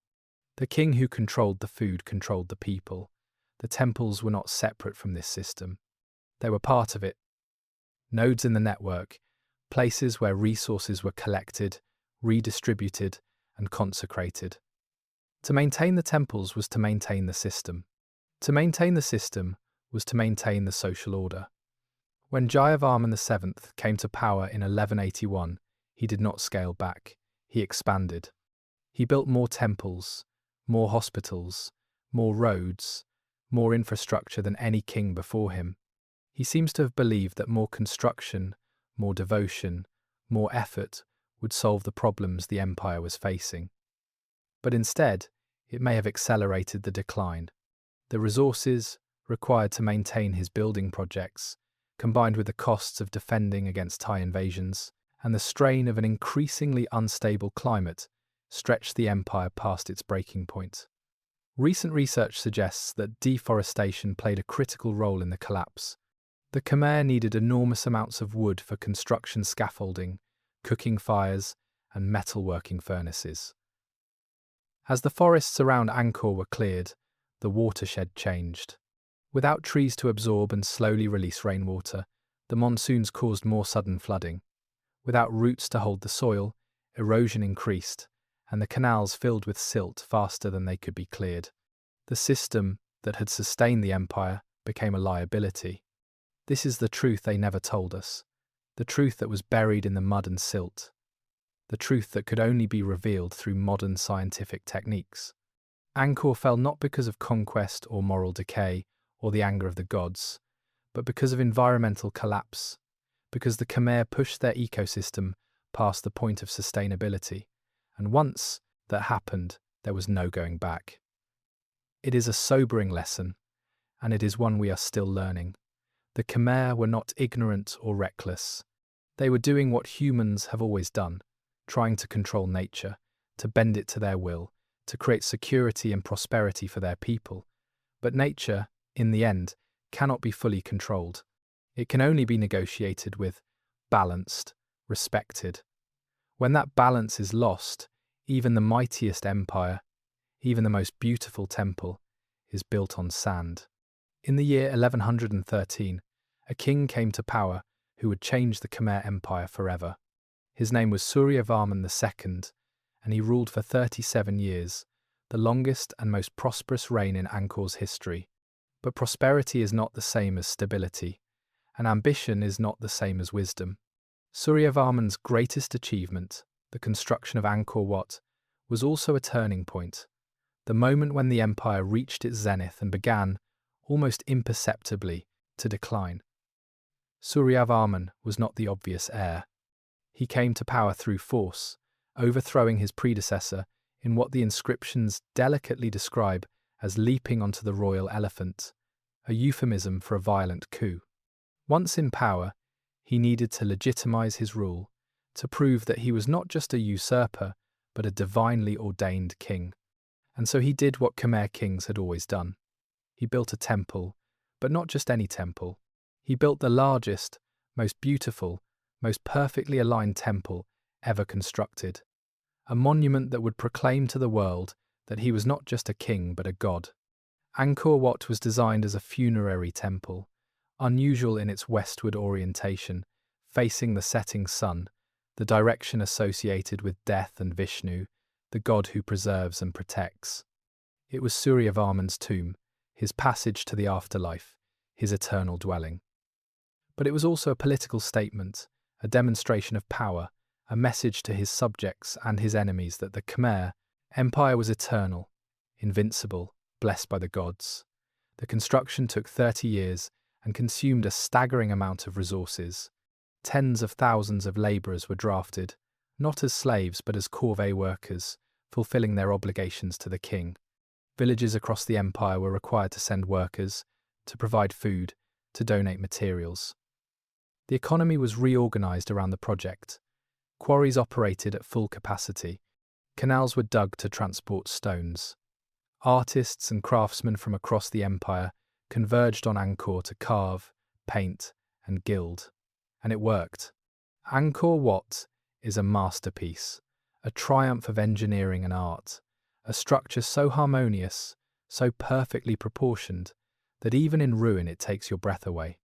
The king who controlled the food controlled the people. The temples were not separate from this system. They were part of it. Nodes in the network, places where resources were collected, redistributed, and consecrated. To maintain the temples was to maintain the system. To maintain the system was to maintain the social order. When Suryavarman VII came to power in 1181, he did not scale back, he expanded. He built more temples, more hospitals, more roads, more infrastructure than any king before him. He seems to have believed that more construction, more devotion, more effort would solve the problems the empire was facing. But instead, it may have accelerated the decline. The resources required to maintain his building projects, combined with the costs of defending against Thai invasions, and the strain of an increasingly unstable climate, stretched the empire past its breaking point. Recent research suggests that deforestation played a critical role in the collapse. The Khmer needed enormous amounts of wood for construction scaffolding, cooking fires, and metalworking furnaces. As the forests around Angkor were cleared, the watershed changed. Without trees to absorb and slowly release rainwater, the monsoons caused more sudden flooding. Without roots to hold the soil, erosion increased, and the canals filled with silt faster than they could be cleared. The system that had sustained the empire became a liability. This is the truth they never told us, the truth that was buried in the mud and silt, the truth that could only be revealed through modern scientific techniques. Angkor fell not because of conquest or moral decay or the anger of the gods, but because of environmental collapse, because the Khmer pushed their ecosystem past the point of sustainability, and once that happened, there was no going back. It is a sobering lesson, and it is one we are still learning. The Khmer were not ignorant or reckless. They were doing what humans have always done, trying to control nature, to bend it to their will, to create security and prosperity for their people. But nature, in the end, cannot be fully controlled. It can only be negotiated with, balanced, respected. When that balance is lost, even the mightiest empire, even the most beautiful temple, is built on sand. In the year 1113, a king came to power who would change the Khmer Empire forever. His name was Suryavarman II, and he ruled for 37 years, the longest and most prosperous reign in Angkor's history. But prosperity is not the same as stability, and ambition is not the same as wisdom. Suryavarman's greatest achievement, the construction of Angkor Wat, was also a turning point, the moment when the empire reached its zenith and began, almost imperceptibly, to decline. Suryavarman was not the obvious heir. He came to power through force, overthrowing his predecessor in what the inscriptions delicately describe as leaping onto the royal elephant, a euphemism for a violent coup. Once in power, he needed to legitimize his rule, to prove that he was not just a usurper, but a divinely ordained king. And so he did what Khmer kings had always done. He built a temple, but not just any temple. He built the largest, most beautiful, most perfectly aligned temple ever constructed, a monument that would proclaim to the world that he was not just a king but a god. Angkor Wat was designed as a funerary temple, unusual in its westward orientation, facing the setting sun, the direction associated with death and Vishnu, the god who preserves and protects. It was Suryavarman's tomb, his passage to the afterlife, his eternal dwelling. But it was also a political statement, a demonstration of power, a message to his subjects and his enemies that the Khmer Empire was eternal, invincible, blessed by the gods. The construction took 30 years and consumed a staggering amount of resources. Tens of thousands of labourers were drafted, not as slaves but as corvée workers, fulfilling their obligations to the king. Villages across the empire were required to send workers, to provide food, to donate materials. The economy was reorganised around the project. Quarries operated at full capacity. Canals were dug to transport stones. Artists and craftsmen from across the empire converged on Angkor to carve, paint, and gild. And it worked. Angkor Wat is a masterpiece, a triumph of engineering and art, a structure so harmonious, so perfectly proportioned, that even in ruin it takes your breath away.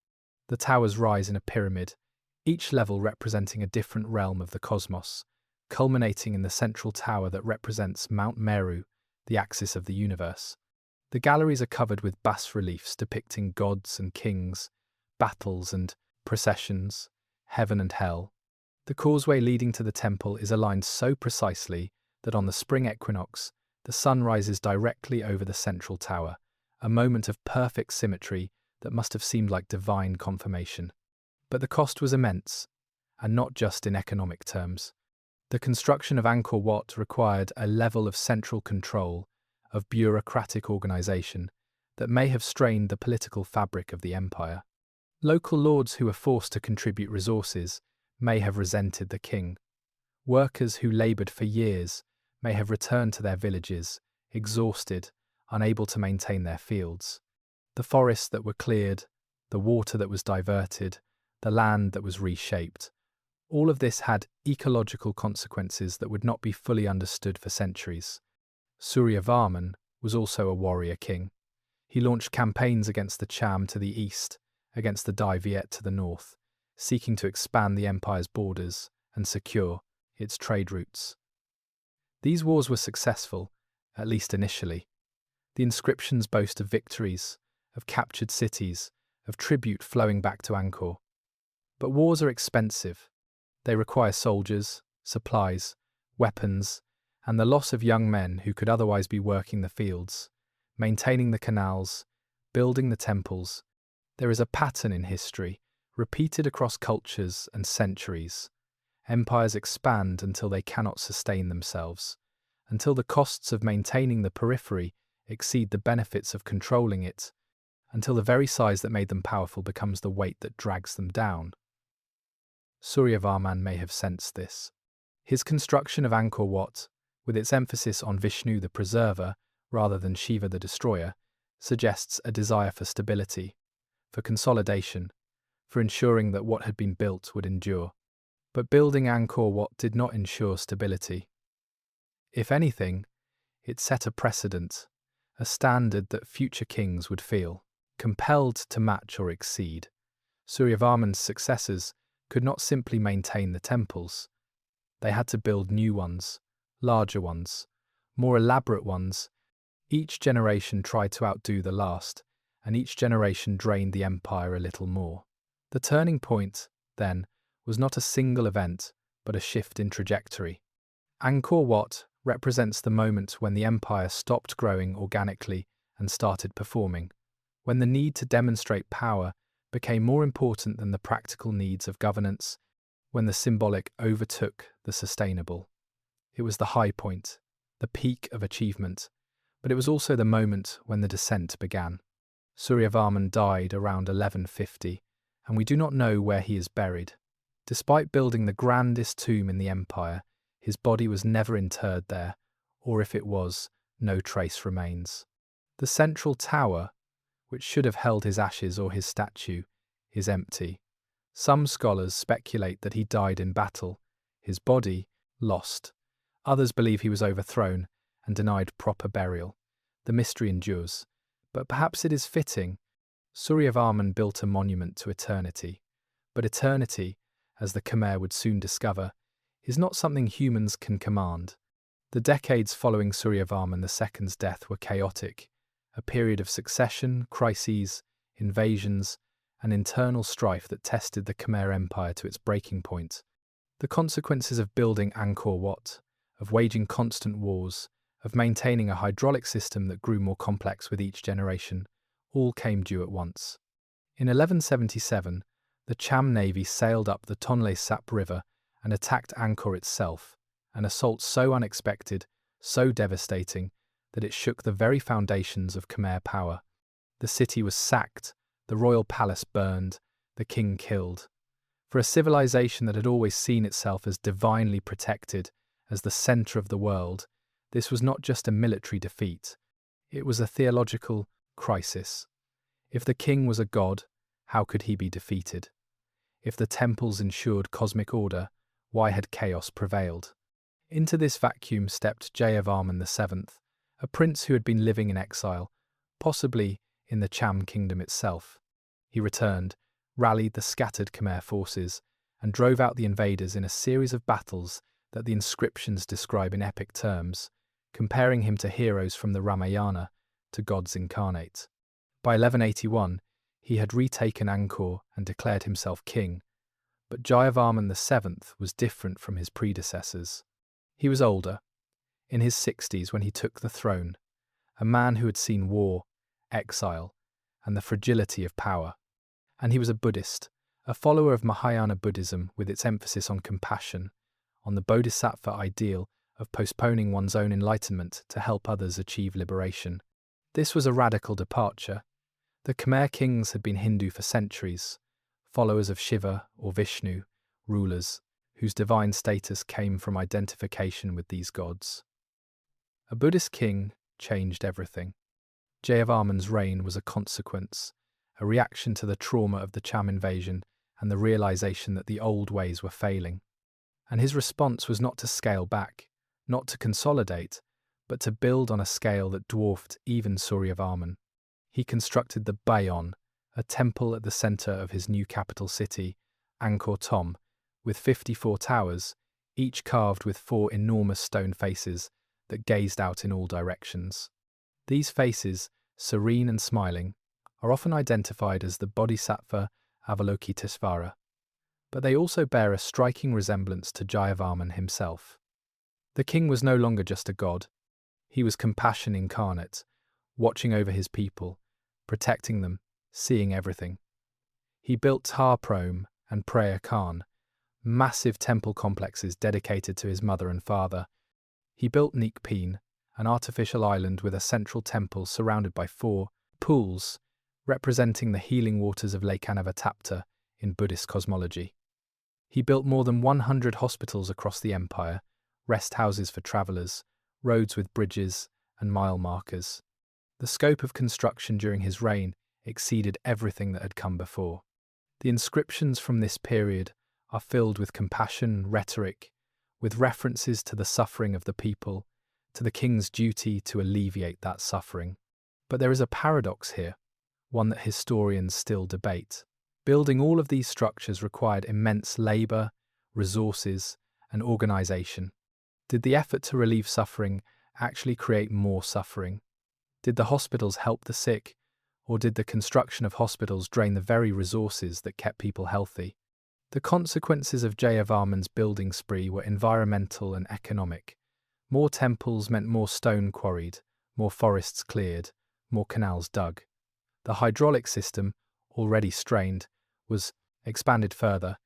The towers rise in a pyramid, each level representing a different realm of the cosmos, culminating in the central tower that represents Mount Meru, the axis of the universe. The galleries are covered with bas-reliefs depicting gods and kings, battles and processions, heaven and hell. The causeway leading to the temple is aligned so precisely that on the spring equinox, the sun rises directly over the central tower, a moment of perfect symmetry that must have seemed like divine confirmation. But the cost was immense, and not just in economic terms. The construction of Angkor Wat required a level of central control, of bureaucratic organisation, that may have strained the political fabric of the empire. Local lords who were forced to contribute resources may have resented the king. Workers who laboured for years may have returned to their villages, exhausted, unable to maintain their fields. The forests that were cleared, the water that was diverted, the land that was reshaped, all of this had ecological consequences that would not be fully understood for centuries. Suryavarman was also a warrior king. He launched campaigns against the Cham to the east, against the Dai Viet to the north, seeking to expand the empire's borders and secure its trade routes. These wars were successful, at least initially. The inscriptions boast of victories, of captured cities, of tribute flowing back to Angkor. But wars are expensive. They require soldiers, supplies, weapons, and the loss of young men who could otherwise be working the fields, maintaining the canals, building the temples. There is a pattern in history, repeated across cultures and centuries. Empires expand until they cannot sustain themselves, until the costs of maintaining the periphery exceed the benefits of controlling it, until the very size that made them powerful becomes the weight that drags them down. Suryavarman may have sensed this. His construction of Angkor Wat, with its emphasis on Vishnu the preserver rather than Shiva the destroyer, suggests a desire for stability, for consolidation, for ensuring that what had been built would endure. But building Angkor Wat did not ensure stability. If anything, it set a precedent, a standard that future kings would feel compelled to match or exceed. Suryavarman's successors could not simply maintain the temples. They had to build new ones, larger ones, more elaborate ones. Each generation tried to outdo the last, and each generation drained the empire a little more. The turning point, then, was not a single event, but a shift in trajectory. Angkor Wat represents the moment when the empire stopped growing organically and started performing, when the need to demonstrate power became more important than the practical needs of governance, when the symbolic overtook the sustainable. It was the high point, the peak of achievement, but it was also the moment when the descent began. Suryavarman died around 1150, and we do not know where he is buried. Despite building the grandest tomb in the empire, his body was never interred there, or if it was, no trace remains. The central tower, which should have held his ashes or his statue, is empty. Some scholars speculate that he died in battle, his body lost. Others believe he was overthrown and denied proper burial. The mystery endures, but perhaps it is fitting. Suryavarman built a monument to eternity, but eternity, as the Khmer would soon discover, is not something humans can command. The decades following Suryavarman II's death were chaotic, a period of succession, crises, invasions, and internal strife that tested the Khmer Empire to its breaking point. The consequences of building Angkor Wat, of waging constant wars, of maintaining a hydraulic system that grew more complex with each generation, all came due at once. In 1177, the Cham navy sailed up the Tonle Sap River and attacked Angkor itself, an assault so unexpected, so devastating, that it shook the very foundations of Khmer power. The city was sacked, the royal palace burned, the king killed. For a civilization that had always seen itself as divinely protected, as the center of the world, this was not just a military defeat, it was a theological crisis. If the king was a god, how could he be defeated? If the temples ensured cosmic order, why had chaos prevailed? Into this vacuum stepped Jayavarman VII, a prince who had been living in exile, possibly in the Cham kingdom itself. He returned, rallied the scattered Khmer forces, and drove out the invaders in a series of battles that the inscriptions describe in epic terms, comparing him to heroes from the Ramayana, to gods incarnate. By 1181, he had retaken Angkor and declared himself king, but Jayavarman VII was different from his predecessors. He was older, in his 60s when he took the throne, a man who had seen war, exile, and the fragility of power. And he was a Buddhist, a follower of Mahayana Buddhism with its emphasis on compassion, on the bodhisattva ideal of postponing one's own enlightenment to help others achieve liberation. This was a radical departure. The Khmer kings had been Hindu for centuries, followers of Shiva or Vishnu, rulers whose divine status came from identification with these gods. A Buddhist king changed everything. Jayavarman's reign was a consequence, a reaction to the trauma of the Cham invasion and the realization that the old ways were failing. And his response was not to scale back, not to consolidate, but to build on a scale that dwarfed even Suryavarman. He constructed the Bayon, a temple at the center of his new capital city, Angkor Thom, with 54 towers, each carved with 4 enormous stone faces that gazed out in all directions. These faces, serene and smiling, are often identified as the Bodhisattva Avalokitesvara, but they also bear a striking resemblance to Jayavarman himself. The king was no longer just a god. He was compassion incarnate, watching over his people, protecting them, seeing everything. He built Tar Prom and Prayer Khan, massive temple complexes dedicated to his mother and father. He built Neak Peen, an artificial island with a central temple surrounded by 4 pools, representing the healing waters of Lake Anavatapta in Buddhist cosmology. He built more than 100 hospitals across the empire, rest houses for travellers, roads with bridges and mile markers. The scope of construction during his reign exceeded everything that had come before. The inscriptions from this period are filled with compassion, rhetoric, with references to the suffering of the people, to the king's duty to alleviate that suffering. But there is a paradox here, one that historians still debate. Building all of these structures required immense labour, resources, and organisation. Did the effort to relieve suffering actually create more suffering? Did the hospitals help the sick, or did the construction of hospitals drain the very resources that kept people healthy? The consequences of Jayavarman's building spree were environmental and economic. More temples meant more stone quarried, more forests cleared, more canals dug. The hydraulic system, already strained, was expanded further,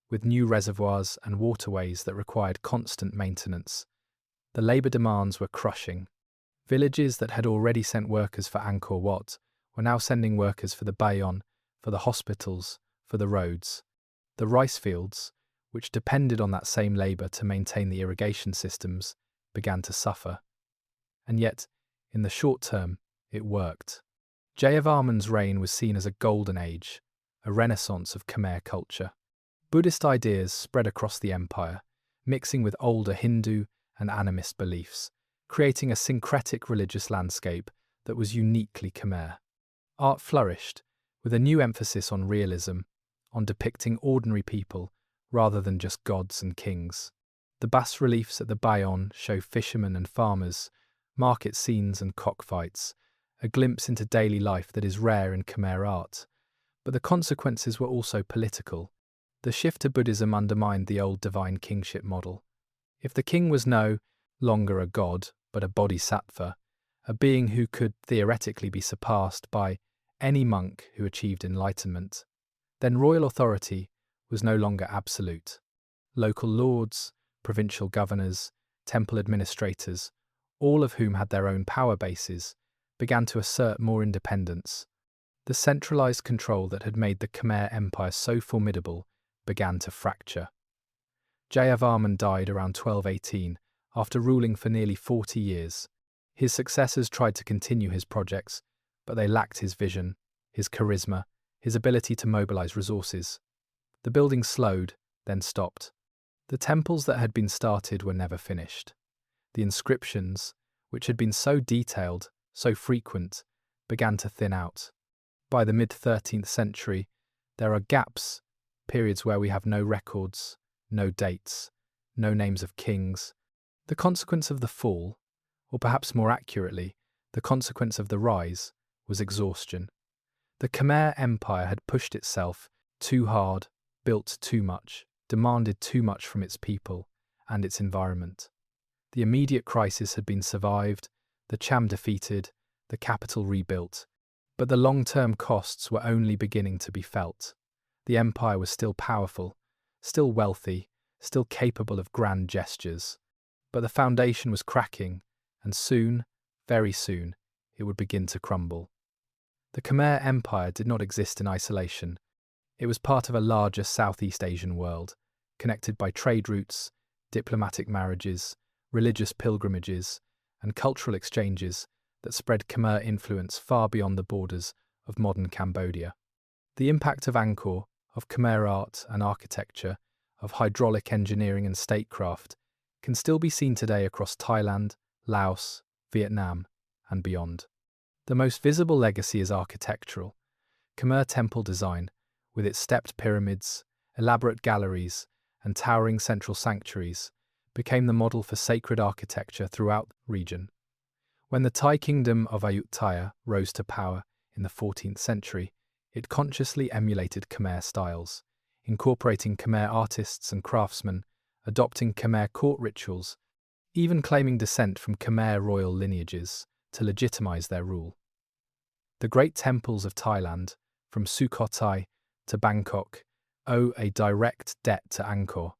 with new reservoirs and waterways that required constant maintenance. The labour demands were crushing. Villages that had already sent workers for Angkor Wat were now sending workers for the Bayon, for the hospitals, for the roads. The rice fields, which depended on that same labour to maintain the irrigation systems, began to suffer. And yet, in the short term, it worked. Jayavarman's reign was seen as a golden age, a renaissance of Khmer culture. Buddhist ideas spread across the empire, mixing with older Hindu and animist beliefs, creating a syncretic religious landscape that was uniquely Khmer. Art flourished, with a new emphasis on realism, on depicting ordinary people rather than just gods and kings. The bas-reliefs at the Bayon show fishermen and farmers, market scenes and cockfights, a glimpse into daily life that is rare in Khmer art. But the consequences were also political. The shift to Buddhism undermined the old divine kingship model. If the king was no longer a god, but a bodhisattva, a being who could theoretically be surpassed by any monk who achieved enlightenment, then royal authority was no longer absolute. Local lords, provincial governors, temple administrators, all of whom had their own power bases, began to assert more independence. The centralized control that had made the Khmer Empire so formidable began to fracture. Suryavarman died around 1218 after ruling for nearly 40 years. His successors tried to continue his projects, but they lacked his vision, his charisma, his ability to mobilize resources. The building slowed, then stopped. The temples that had been started were never finished. The inscriptions, which had been so detailed, so frequent, began to thin out. By the mid-13th century, there are gaps, periods where we have no records, no dates, no names of kings. The consequence of the fall, or perhaps more accurately, the consequence of the rise, was exhaustion. The Khmer Empire had pushed itself too hard, built too much, demanded too much from its people and its environment. The immediate crisis had been survived, the Cham defeated, the capital rebuilt, but the long-term costs were only beginning to be felt. The empire was still powerful, still wealthy, still capable of grand gestures, but the foundation was cracking, and soon, very soon, it would begin to crumble. The Khmer Empire did not exist in isolation. It was part of a larger Southeast Asian world, connected by trade routes, diplomatic marriages, religious pilgrimages, and cultural exchanges that spread Khmer influence far beyond the borders of modern Cambodia. The impact of Angkor, of Khmer art and architecture, of hydraulic engineering and statecraft, can still be seen today across Thailand, Laos, Vietnam, and beyond. The most visible legacy is architectural. Khmer temple design, with its stepped pyramids, elaborate galleries, and towering central sanctuaries, became the model for sacred architecture throughout the region. When the Thai kingdom of Ayutthaya rose to power in the 14th century, it consciously emulated Khmer styles, incorporating Khmer artists and craftsmen, adopting Khmer court rituals, even claiming descent from Khmer royal lineages to legitimize their rule. The great temples of Thailand, from Sukhothai to Bangkok, owe a direct debt to Angkor.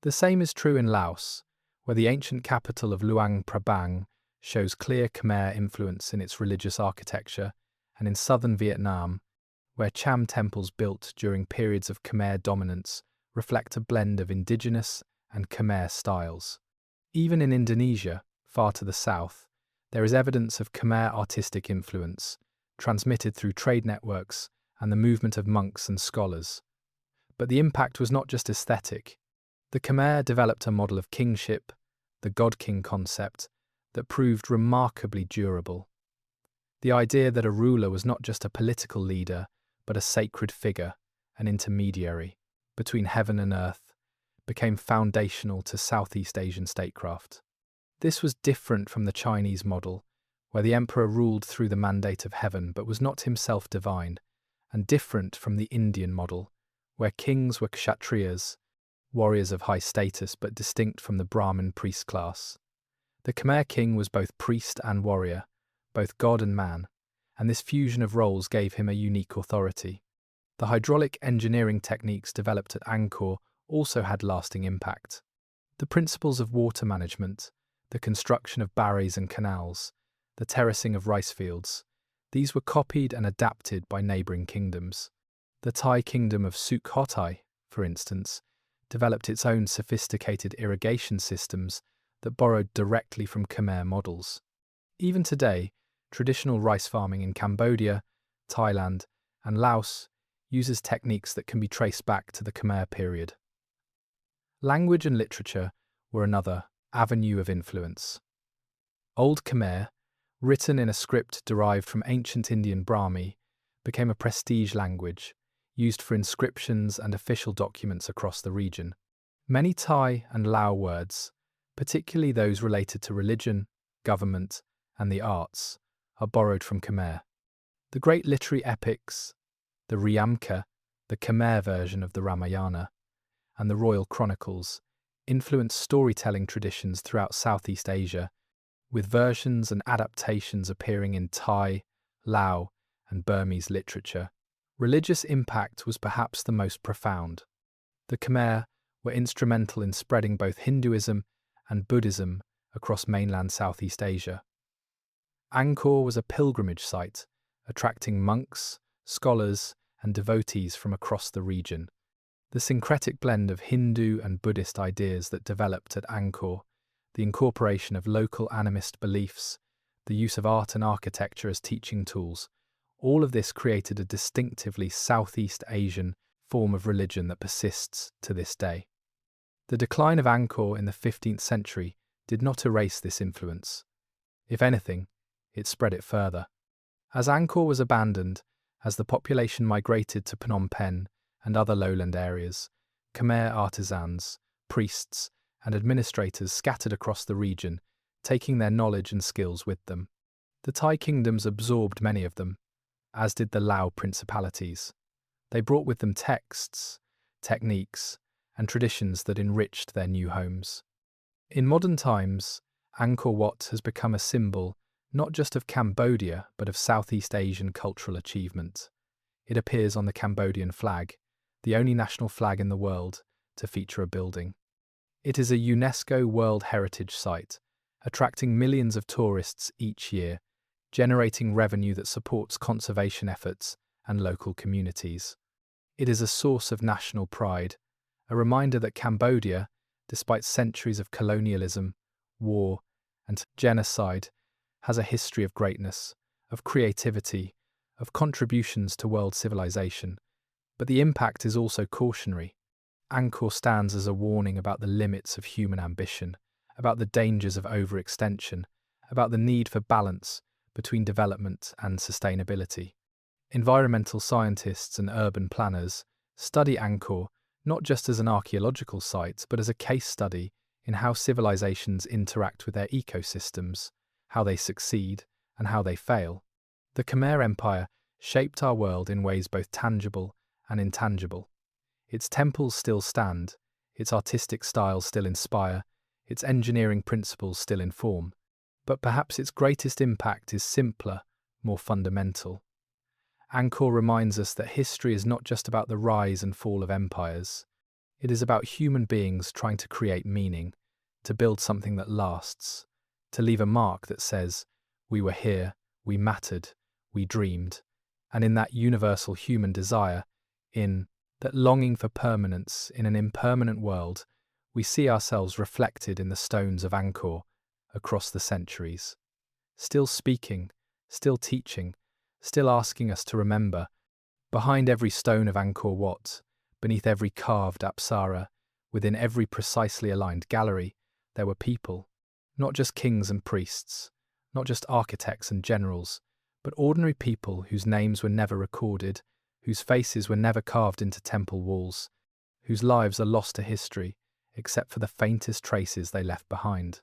The same is true in Laos, where the ancient capital of Luang Prabang shows clear Khmer influence in its religious architecture, and in southern Vietnam, where Cham temples built during periods of Khmer dominance reflect a blend of indigenous and Khmer styles. Even in Indonesia, far to the south, there is evidence of Khmer artistic influence, transmitted through trade networks and the movement of monks and scholars. But the impact was not just aesthetic. The Khmer developed a model of kingship, the god-king concept, that proved remarkably durable. The idea that a ruler was not just a political leader, but a sacred figure, an intermediary, between heaven and earth, became foundational to Southeast Asian statecraft. This was different from the Chinese model, where the emperor ruled through the mandate of heaven but was not himself divine, and different from the Indian model, where kings were kshatriyas, warriors of high status but distinct from the Brahmin priest class. The Khmer king was both priest and warrior, both god and man, and this fusion of roles gave him a unique authority. The hydraulic engineering techniques developed at Angkor also had lasting impact. The principles of water management, the construction of barrays and canals, the terracing of rice fields, these were copied and adapted by neighbouring kingdoms. The Thai kingdom of Sukhothai, for instance, developed its own sophisticated irrigation systems that borrowed directly from Khmer models. Even today, traditional rice farming in Cambodia, Thailand, and Laos uses techniques that can be traced back to the Khmer period. Language and literature were another avenue of influence. Old Khmer, written in a script derived from ancient Indian Brahmi, became a prestige language, used for inscriptions and official documents across the region. Many Thai and Lao words, particularly those related to religion, government, and the arts, are borrowed from Khmer. The great literary epics, the Riamka, the Khmer version of the Ramayana, and the royal chronicles influenced storytelling traditions throughout Southeast Asia, with versions and adaptations appearing in Thai, Lao, and Burmese literature. Religious impact was perhaps the most profound. The Khmer were instrumental in spreading both Hinduism and Buddhism across mainland Southeast Asia. Angkor was a pilgrimage site, attracting monks, scholars, and devotees from across the region. The syncretic blend of Hindu and Buddhist ideas that developed at Angkor, the incorporation of local animist beliefs, the use of art and architecture as teaching tools, all of this created a distinctively Southeast Asian form of religion that persists to this day. The decline of Angkor in the 15th century did not erase this influence. If anything, it spread it further. As Angkor was abandoned, as the population migrated to Phnom Penh and other lowland areas, Khmer artisans, priests, and administrators scattered across the region, taking their knowledge and skills with them. The Thai kingdoms absorbed many of them, as did the Lao principalities. They brought with them texts, techniques, and traditions that enriched their new homes. In modern times, Angkor Wat has become a symbol not just of Cambodia, but of Southeast Asian cultural achievement. It appears on the Cambodian flag, the only national flag in the world to feature a building. It is a UNESCO World Heritage Site, attracting millions of tourists each year, generating revenue that supports conservation efforts and local communities. It is a source of national pride, a reminder that Cambodia, despite centuries of colonialism, war, and genocide, has a history of greatness, of creativity, of contributions to world civilization. But the impact is also cautionary. Angkor stands as a warning about the limits of human ambition, about the dangers of overextension, about the need for balance between development and sustainability. Environmental scientists and urban planners study Angkor not just as an archaeological site, but as a case study in how civilizations interact with their ecosystems, how they succeed, and how they fail. The Khmer Empire shaped our world in ways both tangible and intangible. Its temples still stand, its artistic styles still inspire, its engineering principles still inform. But perhaps its greatest impact is simpler, more fundamental. Angkor reminds us that history is not just about the rise and fall of empires. It is about human beings trying to create meaning, to build something that lasts, to leave a mark that says, we were here, we mattered, we dreamed. And in that universal human desire, in that longing for permanence in an impermanent world, we see ourselves reflected in the stones of Angkor across the centuries. Still speaking, still teaching, still asking us to remember. Behind every stone of Angkor Wat, beneath every carved apsara, within every precisely aligned gallery, there were people. Not just kings and priests, not just architects and generals, but ordinary people whose names were never recorded, whose faces were never carved into temple walls, whose lives are lost to history, except for the faintest traces they left behind.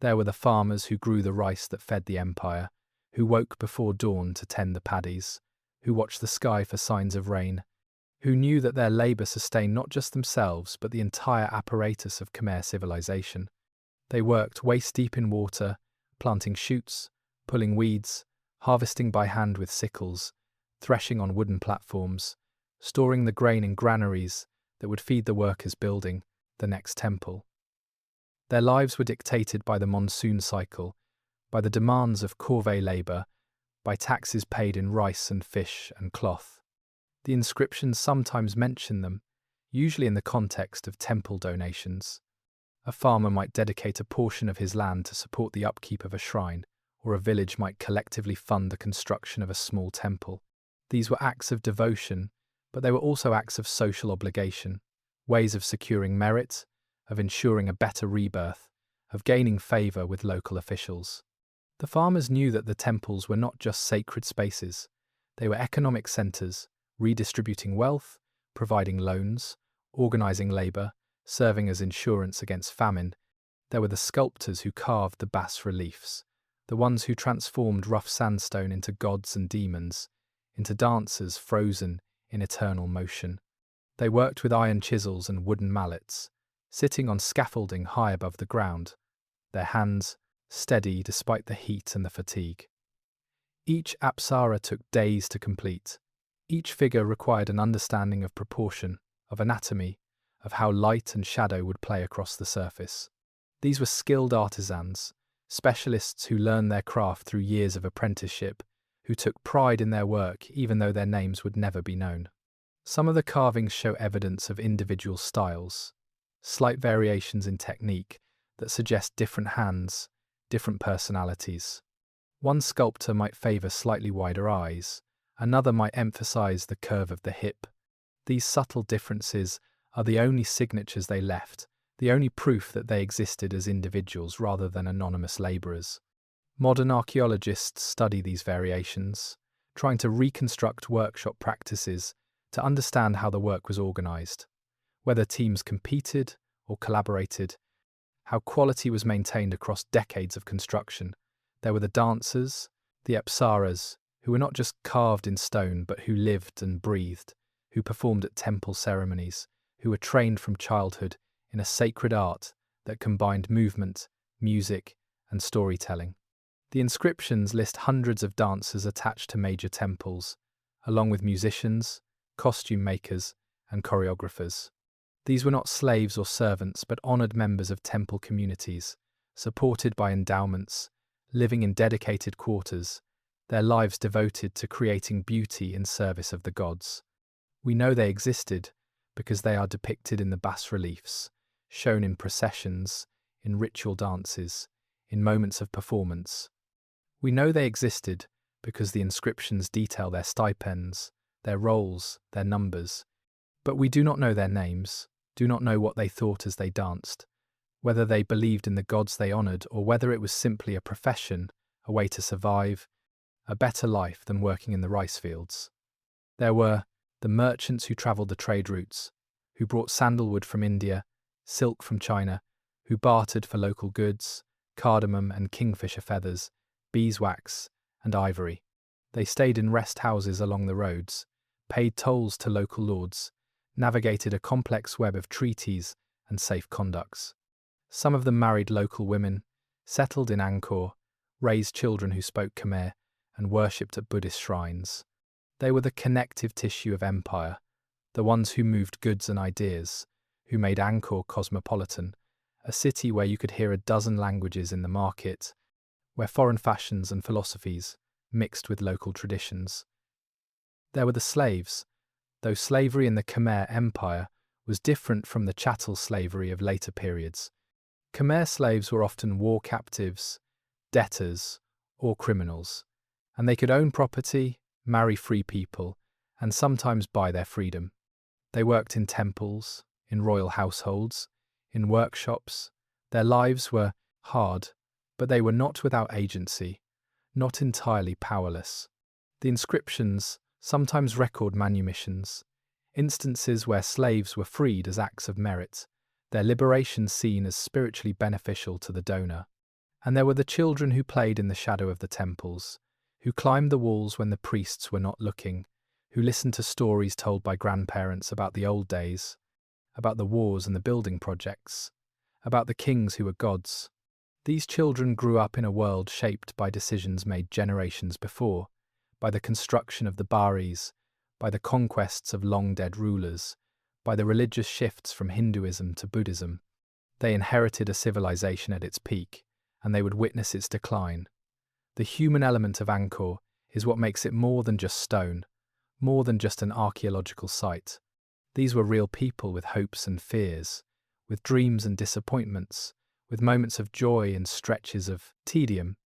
There were the farmers who grew the rice that fed the empire, who woke before dawn to tend the paddies, who watched the sky for signs of rain, who knew that their labour sustained not just themselves but the entire apparatus of Khmer civilization. They worked waist-deep in water, planting shoots, pulling weeds, harvesting by hand with sickles, threshing on wooden platforms, storing the grain in granaries that would feed the workers building the next temple. Their lives were dictated by the monsoon cycle, by the demands of corvée labour, by taxes paid in rice and fish and cloth. The inscriptions sometimes mention them, usually in the context of temple donations. A farmer might dedicate a portion of his land to support the upkeep of a shrine, or a village might collectively fund the construction of a small temple. These were acts of devotion, but they were also acts of social obligation, ways of securing merit, of ensuring a better rebirth, of gaining favour with local officials. The farmers knew that the temples were not just sacred spaces, they were economic centres, redistributing wealth, providing loans, organising labour, serving as insurance against famine. There were the sculptors who carved the bas-reliefs, the ones who transformed rough sandstone into gods and demons, into dancers frozen in eternal motion. They worked with iron chisels and wooden mallets, sitting on scaffolding high above the ground, their hands steady despite the heat and the fatigue. Each apsara took days to complete. Each figure required an understanding of proportion, of anatomy, of how light and shadow would play across the surface. These were skilled artisans, specialists who learned their craft through years of apprenticeship, who took pride in their work even though their names would never be known. Some of the carvings show evidence of individual styles, slight variations in technique that suggest different hands, different personalities. One sculptor might favour slightly wider eyes, another might emphasise the curve of the hip. These subtle differences are the only signatures they left, the only proof that they existed as individuals rather than anonymous labourers. Modern archaeologists study these variations, trying to reconstruct workshop practices to understand how the work was organised, whether teams competed or collaborated, how quality was maintained across decades of construction. There were the dancers, the apsaras, who were not just carved in stone but who lived and breathed, who performed at temple ceremonies, who were trained from childhood in a sacred art that combined movement, music, and storytelling. The inscriptions list hundreds of dancers attached to major temples, along with musicians, costume makers, and choreographers. These were not slaves or servants but honoured members of temple communities, supported by endowments, living in dedicated quarters, their lives devoted to creating beauty in service of the gods. We know they existed because they are depicted in the bas-reliefs, shown in processions, in ritual dances, in moments of performance. We know they existed because the inscriptions detail their stipends, their roles, their numbers. But we do not know their names, do not know what they thought as they danced, whether they believed in the gods they honoured or whether it was simply a profession, a way to survive, a better life than working in the rice fields. There were the merchants who travelled the trade routes, who brought sandalwood from India, silk from China, who bartered for local goods, cardamom and kingfisher feathers, beeswax and ivory. They stayed in rest houses along the roads, paid tolls to local lords, navigated a complex web of treaties and safe conducts. Some of them married local women, settled in Angkor, raised children who spoke Khmer, and worshipped at Buddhist shrines. They were the connective tissue of empire, the ones who moved goods and ideas, who made Angkor cosmopolitan, a city where you could hear a dozen languages in the market, where foreign fashions and philosophies mixed with local traditions. There were the slaves, though slavery in the Khmer Empire was different from the chattel slavery of later periods. Khmer slaves were often war captives, debtors, or criminals, and they could own property, marry free people, and sometimes buy their freedom. They worked in temples, in royal households, in workshops. Their lives were hard, but they were not without agency, not entirely powerless. The inscriptions sometimes record manumissions, instances where slaves were freed as acts of merit, their liberation seen as spiritually beneficial to the donor. And there were the children who played in the shadow of the temples, who climbed the walls when the priests were not looking, who listened to stories told by grandparents about the old days, about the wars and the building projects, about the kings who were gods. These children grew up in a world shaped by decisions made generations before, by the construction of the baris, by the conquests of long-dead rulers, by the religious shifts from Hinduism to Buddhism. They inherited a civilization at its peak, and they would witness its decline. The human element of Angkor is what makes it more than just stone, more than just an archaeological site. These were real people with hopes and fears, with dreams and disappointments, with moments of joy and stretches of tedium.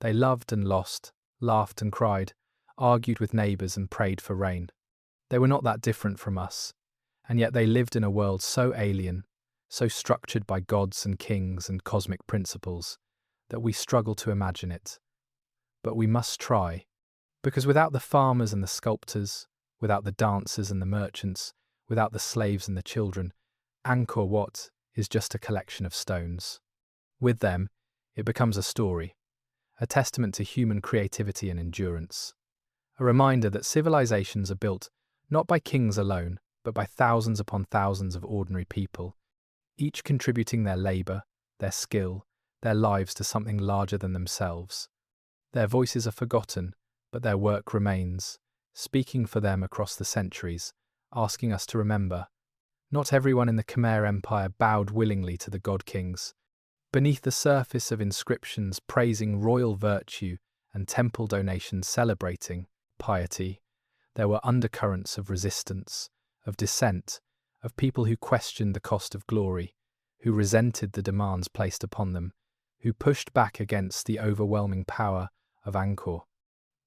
They loved and lost, laughed and cried, argued with neighbours and prayed for rain. They were not that different from us, and yet they lived in a world so alien, so structured by gods and kings and cosmic principles, that we struggle to imagine it. But we must try, because without the farmers and the sculptors, without the dancers and the merchants, without the slaves and the children, Angkor Wat is just a collection of stones. With them, it becomes a story, a testament to human creativity and endurance, a reminder that civilizations are built not by kings alone, but by thousands upon thousands of ordinary people, each contributing their labour, their skill, their lives to something larger than themselves. Their voices are forgotten, but their work remains, speaking for them across the centuries, asking us to remember. Not everyone in the Khmer Empire bowed willingly to the god-kings. Beneath the surface of inscriptions praising royal virtue and temple donations celebrating piety, there were undercurrents of resistance, of dissent, of people who questioned the cost of glory, who resented the demands placed upon them, who pushed back against the overwhelming power of Angkor.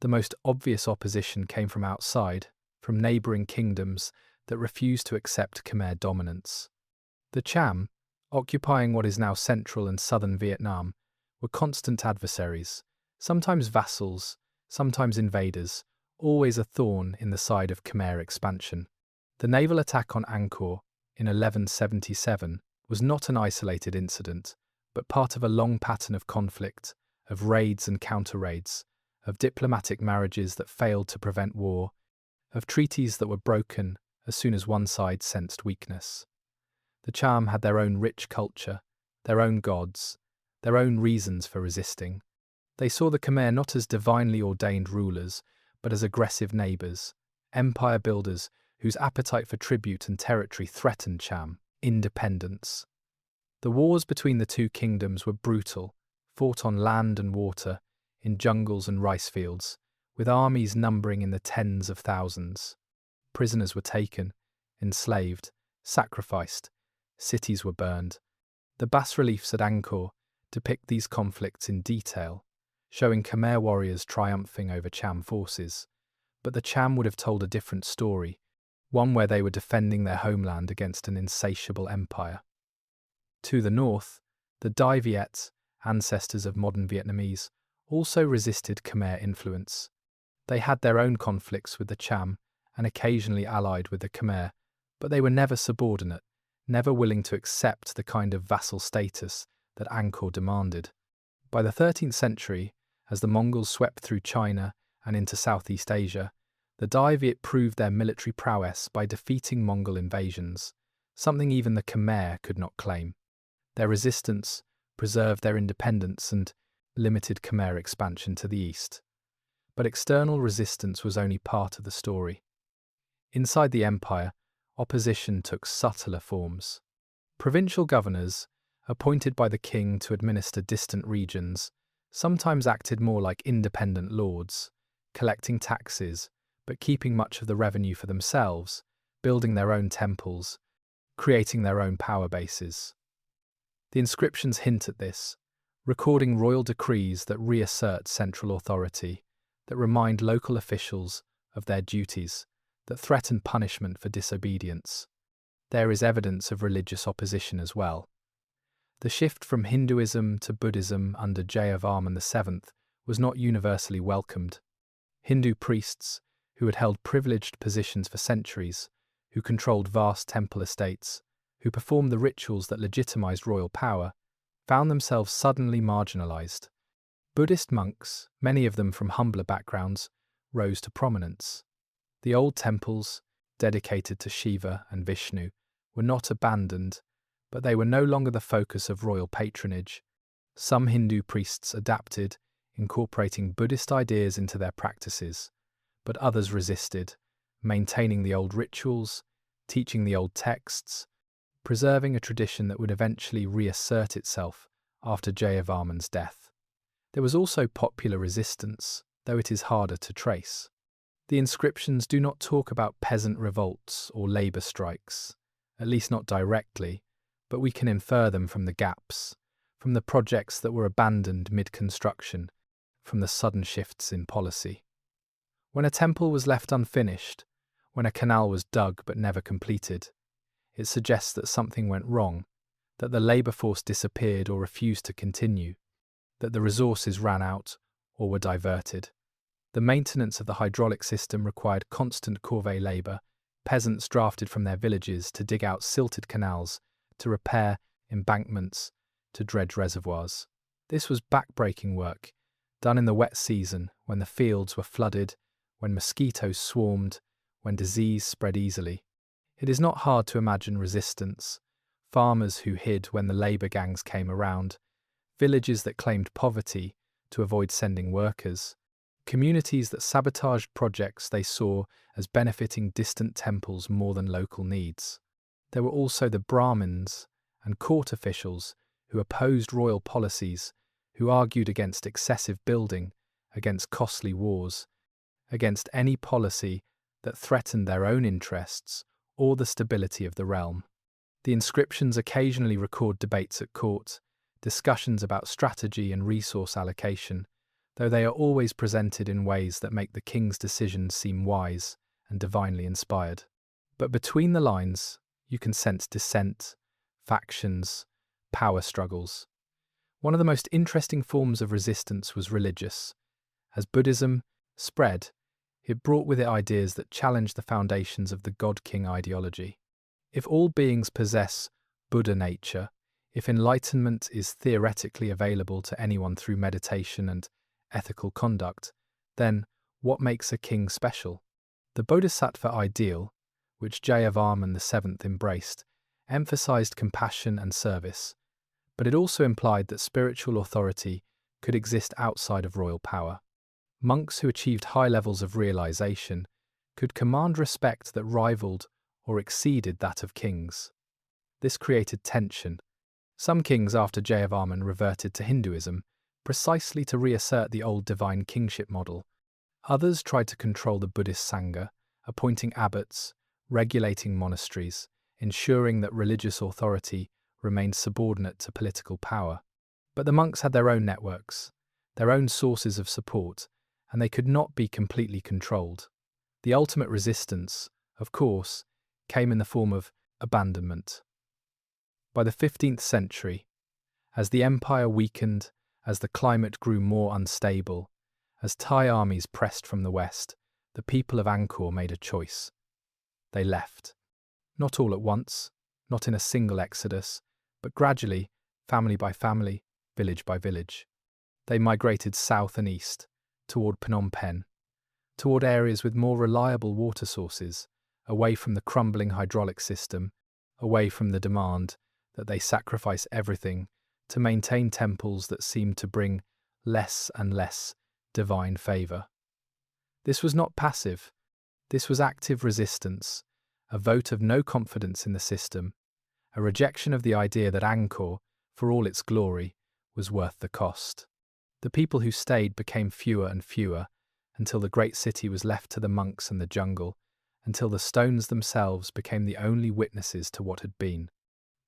The most obvious opposition came from outside, from neighbouring kingdoms that refused to accept Khmer dominance. The Cham, occupying what is now central and southern Vietnam, were constant adversaries, sometimes vassals, sometimes invaders, always a thorn in the side of Khmer expansion. The naval attack on Angkor in 1177 was not an isolated incident, but part of a long pattern of conflict, of raids and counter-raids, of diplomatic marriages that failed to prevent war, of treaties that were broken as soon as one side sensed weakness. The Cham had their own rich culture, their own gods, their own reasons for resisting. They saw the Khmer not as divinely ordained rulers, but as aggressive neighbours, empire builders whose appetite for tribute and territory threatened Cham independence. The wars between the two kingdoms were brutal, fought on land and water, in jungles and rice fields, with armies numbering in the tens of thousands. Prisoners were taken, enslaved, sacrificed, cities were burned. The bas-reliefs at Angkor depict these conflicts in detail, showing Khmer warriors triumphing over Cham forces. But the Cham would have told a different story, one where they were defending their homeland against an insatiable empire. To the north, the Dai Viet, ancestors of modern Vietnamese, also resisted Khmer influence. They had their own conflicts with the Cham and occasionally allied with the Khmer, but they were never subordinate, never willing to accept the kind of vassal status that Angkor demanded. By the 13th century, as the Mongols swept through China and into Southeast Asia, the Dai Viet proved their military prowess by defeating Mongol invasions, something even the Khmer could not claim. Their resistance preserved their independence and limited Khmer expansion to the east. But external resistance was only part of the story. Inside the empire, opposition took subtler forms. Provincial governors, appointed by the king to administer distant regions, sometimes acted more like independent lords, collecting taxes, but keeping much of the revenue for themselves, building their own temples, creating their own power bases. The inscriptions hint at this, recording royal decrees that reassert central authority, that remind local officials of their duties, that threaten punishment for disobedience. There is evidence of religious opposition as well. The shift from Hinduism to Buddhism under Jayavarman VII was not universally welcomed. Hindu priests, who had held privileged positions for centuries, who controlled vast temple estates, who performed the rituals that legitimized royal power, found themselves suddenly marginalized. Buddhist monks, many of them from humbler backgrounds, rose to prominence. The old temples, dedicated to Shiva and Vishnu, were not abandoned, but they were no longer the focus of royal patronage. Some Hindu priests adapted, incorporating Buddhist ideas into their practices, but others resisted, maintaining the old rituals, teaching the old texts, preserving a tradition that would eventually reassert itself after Jayavarman's death. There was also popular resistance, though it is harder to trace. The inscriptions do not talk about peasant revolts or labour strikes, at least not directly, but we can infer them from the gaps, from the projects that were abandoned mid-construction, from the sudden shifts in policy. When a temple was left unfinished, when a canal was dug but never completed, it suggests that something went wrong, that the labour force disappeared or refused to continue, that the resources ran out or were diverted. The maintenance of the hydraulic system required constant corvée labour, peasants drafted from their villages to dig out silted canals, to repair embankments, to dredge reservoirs. This was back-breaking work, done in the wet season when the fields were flooded, when mosquitoes swarmed, when disease spread easily. It is not hard to imagine resistance, farmers who hid when the labour gangs came around, villages that claimed poverty to avoid sending workers, communities that sabotaged projects they saw as benefiting distant temples more than local needs. There were also the Brahmins and court officials who opposed royal policies, who argued against excessive building, against costly wars, against any policy that threatened their own interests or the stability of the realm. The inscriptions occasionally record debates at court, discussions about strategy and resource allocation, though they are always presented in ways that make the king's decisions seem wise and divinely inspired. But between the lines, you can sense dissent, factions, power struggles. One of the most interesting forms of resistance was religious. As Buddhism spread, it brought with it ideas that challenged the foundations of the God-King ideology. If all beings possess Buddha nature, if enlightenment is theoretically available to anyone through meditation and ethical conduct, then what makes a king special? The Bodhisattva ideal, which Jayavarman VII embraced, emphasized compassion and service, but it also implied that spiritual authority could exist outside of royal power. Monks who achieved high levels of realization could command respect that rivaled or exceeded that of kings. This created tension. Some kings after Jayavarman reverted to Hinduism, precisely to reassert the old divine kingship model. Others tried to control the Buddhist Sangha, appointing abbots, regulating monasteries, ensuring that religious authority remained subordinate to political power. But the monks had their own networks, their own sources of support, and they could not be completely controlled. The ultimate resistance, of course, came in the form of abandonment. By the 15th century, as the empire weakened, as the climate grew more unstable, as Thai armies pressed from the west, the people of Angkor made a choice. They left. Not all at once, not in a single exodus, but gradually, family by family, village by village. They migrated south and east, toward Phnom Penh, toward areas with more reliable water sources, away from the crumbling hydraulic system, away from the demand that they sacrifice everything to maintain temples that seemed to bring less and less divine favour. This was not passive. This was active resistance, a vote of no confidence in the system, a rejection of the idea that Angkor, for all its glory, was worth the cost. The people who stayed became fewer and fewer, until the great city was left to the monks and the jungle, until the stones themselves became the only witnesses to what had been.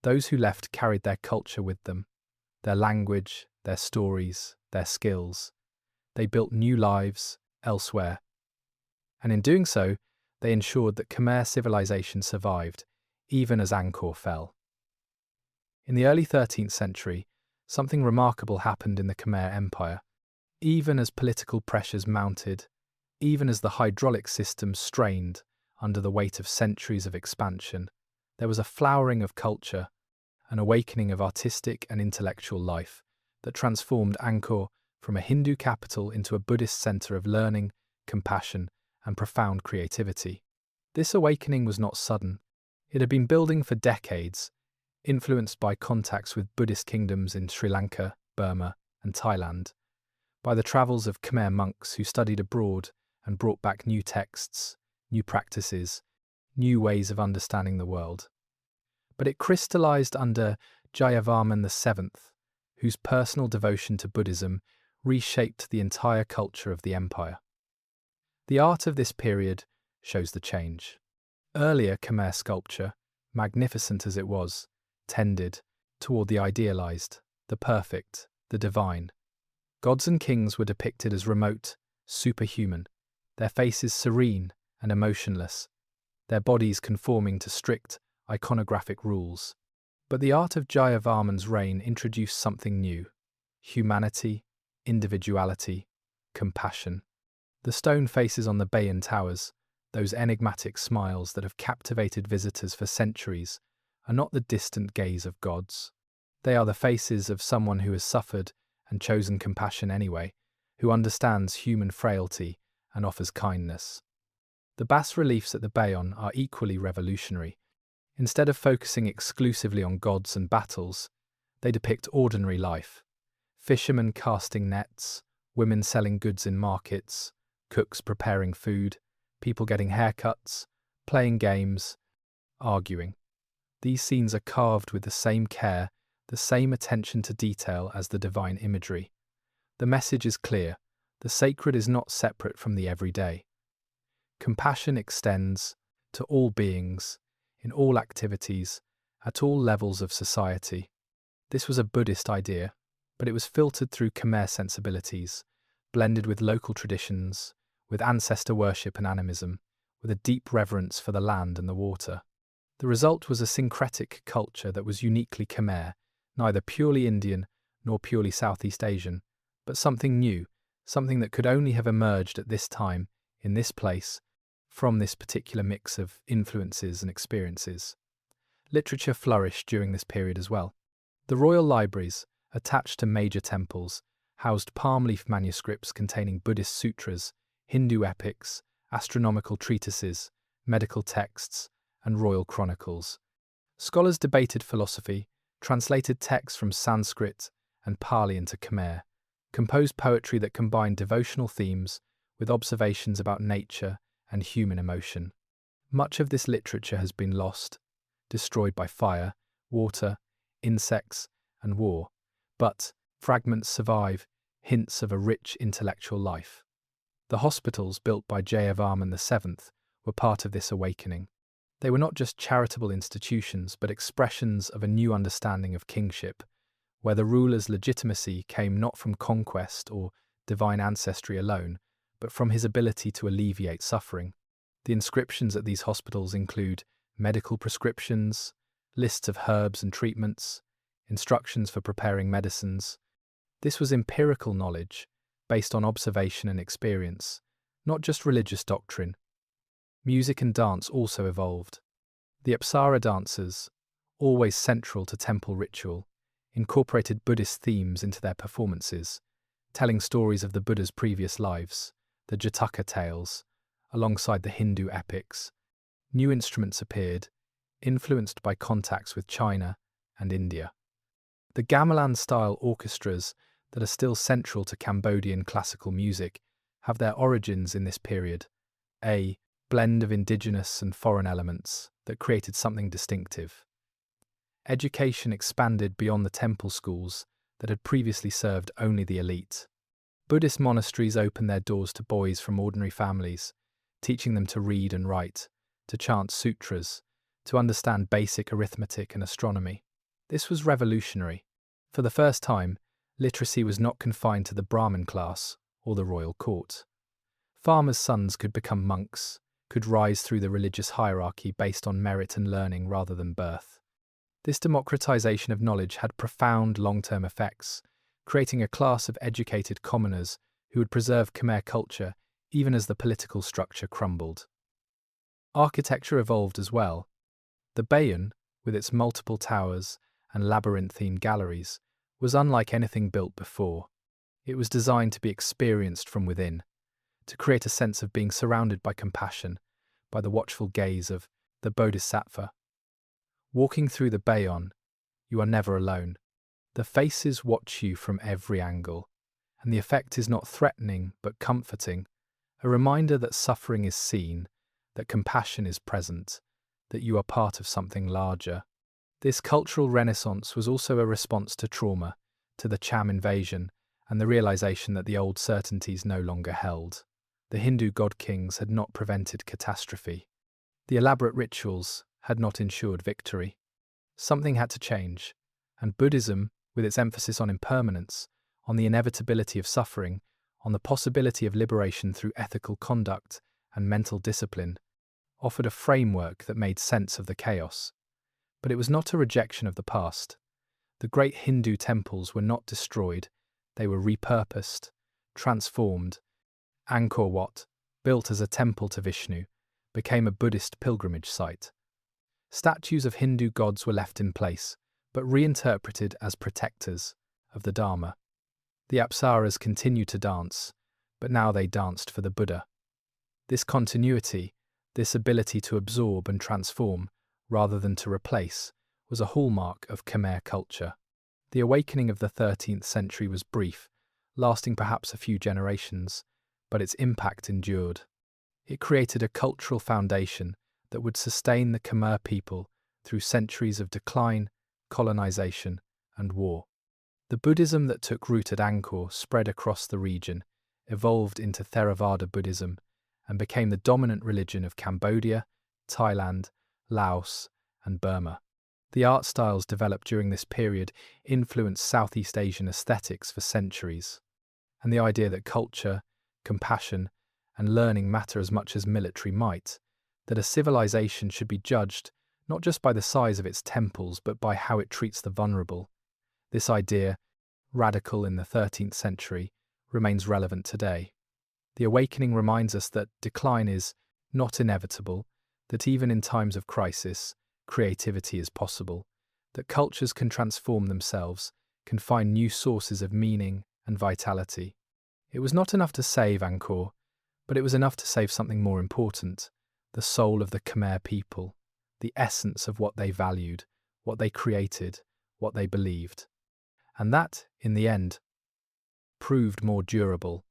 Those who left carried their culture with them, their language, their stories, their skills. They built new lives elsewhere. And in doing so, they ensured that Khmer civilization survived, even as Angkor fell. In the early 13th century, something remarkable happened in the Khmer Empire. Even as political pressures mounted, even as the hydraulic system strained under the weight of centuries of expansion, there was a flowering of culture, an awakening of artistic and intellectual life that transformed Angkor from a Hindu capital into a Buddhist center of learning, compassion, and profound creativity. This awakening was not sudden. It had been building for decades, influenced by contacts with Buddhist kingdoms in Sri Lanka, Burma, and Thailand, by the travels of Khmer monks who studied abroad and brought back new texts, new practices, new ways of understanding the world. But it crystallized under Jayavarman VII, whose personal devotion to Buddhism reshaped the entire culture of the empire. The art of this period shows the change. Earlier Khmer sculpture, magnificent as it was, tended toward the idealized, the perfect, the divine. Gods and kings were depicted as remote, superhuman, their faces serene and emotionless, their bodies conforming to strict, iconographic rules. But the art of Jayavarman's reign introduced something new: humanity, individuality, compassion. The stone faces on the Bayon Towers, those enigmatic smiles that have captivated visitors for centuries, are not the distant gaze of gods. They are the faces of someone who has suffered and chosen compassion anyway, who understands human frailty and offers kindness. The bas-reliefs at the Bayon are equally revolutionary. Instead of focusing exclusively on gods and battles, they depict ordinary life. Fishermen casting nets, women selling goods in markets, cooks preparing food, people getting haircuts, playing games, arguing. These scenes are carved with the same care, the same attention to detail as the divine imagery. The message is clear: the sacred is not separate from the everyday. Compassion extends to all beings, in all activities, at all levels of society. This was a Buddhist idea, but it was filtered through Khmer sensibilities, blended with local traditions, with ancestor worship and animism, with a deep reverence for the land and the water. The result was a syncretic culture that was uniquely Khmer, neither purely Indian nor purely Southeast Asian, but something new, something that could only have emerged at this time, in this place, from this particular mix of influences and experiences. Literature flourished during this period as well. The royal libraries, attached to major temples, housed palm leaf manuscripts containing Buddhist sutras, Hindu epics, astronomical treatises, medical texts, and royal chronicles. Scholars debated philosophy, translated texts from Sanskrit and Pali into Khmer, composed poetry that combined devotional themes with observations about nature and human emotion. Much of this literature has been lost, destroyed by fire, water, insects, and war, but fragments survive, hints of a rich intellectual life. The hospitals built by Suryavarman VII were part of this awakening. They were not just charitable institutions, but expressions of a new understanding of kingship, where the ruler's legitimacy came not from conquest or divine ancestry alone, but from his ability to alleviate suffering. The inscriptions at these hospitals include medical prescriptions, lists of herbs and treatments, instructions for preparing medicines. This was empirical knowledge, based on observation and experience, not just religious doctrine. Music and dance also evolved. The Apsara dancers, always central to temple ritual, incorporated Buddhist themes into their performances, telling stories of the Buddha's previous lives, the Jataka tales, alongside the Hindu epics. New instruments appeared, influenced by contacts with China and India. The gamelan-style orchestras that are still central to Cambodian classical music have their origins in this period, a blend of indigenous and foreign elements that created something distinctive. Education expanded beyond the temple schools that had previously served only the elite. Buddhist monasteries opened their doors to boys from ordinary families, teaching them to read and write, to chant sutras, to understand basic arithmetic and astronomy. This was revolutionary. For the first time, literacy was not confined to the Brahmin class or the royal court. Farmers' sons could become monks, could rise through the religious hierarchy based on merit and learning rather than birth. This democratization of knowledge had profound long-term effects, creating a class of educated commoners who would preserve Khmer culture even as the political structure crumbled. Architecture evolved as well. The Bayon, with its multiple towers and labyrinthine galleries, was unlike anything built before. It was designed to be experienced from within, to create a sense of being surrounded by compassion, by the watchful gaze of the Bodhisattva. Walking through the Bayon, you are never alone. The faces watch you from every angle, and the effect is not threatening but comforting, a reminder that suffering is seen, that compassion is present, that you are part of something larger. This cultural renaissance was also a response to trauma, to the Cham invasion, and the realization that the old certainties no longer held. The Hindu god-kings had not prevented catastrophe. The elaborate rituals had not ensured victory. Something had to change, and Buddhism, with its emphasis on impermanence, on the inevitability of suffering, on the possibility of liberation through ethical conduct and mental discipline, offered a framework that made sense of the chaos. But it was not a rejection of the past. The great Hindu temples were not destroyed, they were repurposed, transformed. Angkor Wat, built as a temple to Vishnu, became a Buddhist pilgrimage site. Statues of Hindu gods were left in place, but reinterpreted as protectors of the Dharma. The Apsaras continued to dance, but now they danced for the Buddha. This continuity, this ability to absorb and transform, rather than to replace, was a hallmark of Khmer culture. The awakening of the 13th century was brief, lasting perhaps a few generations, but its impact endured. It created a cultural foundation that would sustain the Khmer people through centuries of decline, colonization, and war. The Buddhism that took root at Angkor spread across the region, evolved into Theravada Buddhism, and became the dominant religion of Cambodia, Thailand, Laos, and Burma. The art styles developed during this period influenced Southeast Asian aesthetics for centuries, and the idea that culture, compassion, and learning matter as much as military might, that a civilization should be judged not just by the size of its temples but by how it treats the vulnerable. This idea, radical in the 13th century, remains relevant today. The awakening reminds us that decline is not inevitable, that even in times of crisis, creativity is possible, that cultures can transform themselves, can find new sources of meaning and vitality. It was not enough to save Angkor, but it was enough to save something more important, the soul of the Khmer people, the essence of what they valued, what they created, what they believed. And that, in the end, proved more durable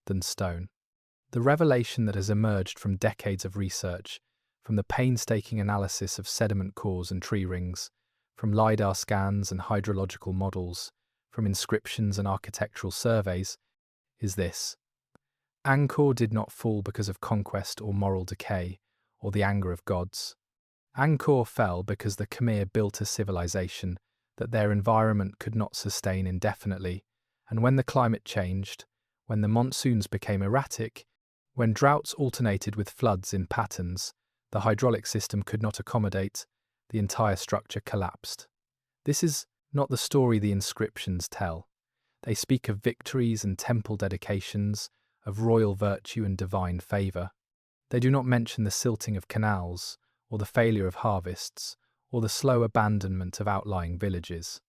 than stone. The revelation that has emerged from decades of research, from the painstaking analysis of sediment cores and tree rings, from LIDAR scans and hydrological models, from inscriptions and architectural surveys, is this. Angkor did not fall because of conquest or moral decay, or the anger of gods. Angkor fell because the Khmer built a civilization that their environment could not sustain indefinitely, and when the climate changed, when the monsoons became erratic, when droughts alternated with floods in patterns the hydraulic system could not accommodate, the entire structure collapsed. This is not the story the inscriptions tell. They speak of victories and temple dedications, of royal virtue and divine favour. They do not mention the silting of canals, or the failure of harvests, or the slow abandonment of outlying villages.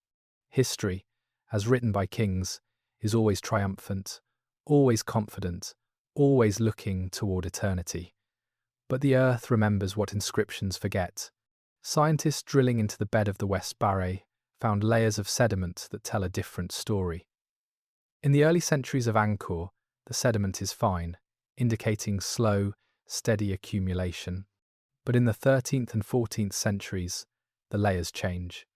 History, as written by kings, is always triumphant, always confident, always looking toward eternity. But the earth remembers what inscriptions forget. Scientists drilling into the bed of the West Barre found layers of sediment that tell a different story. In the early centuries of Angkor, the sediment is fine, indicating slow, steady accumulation. But in the 13th and 14th centuries, the layers change.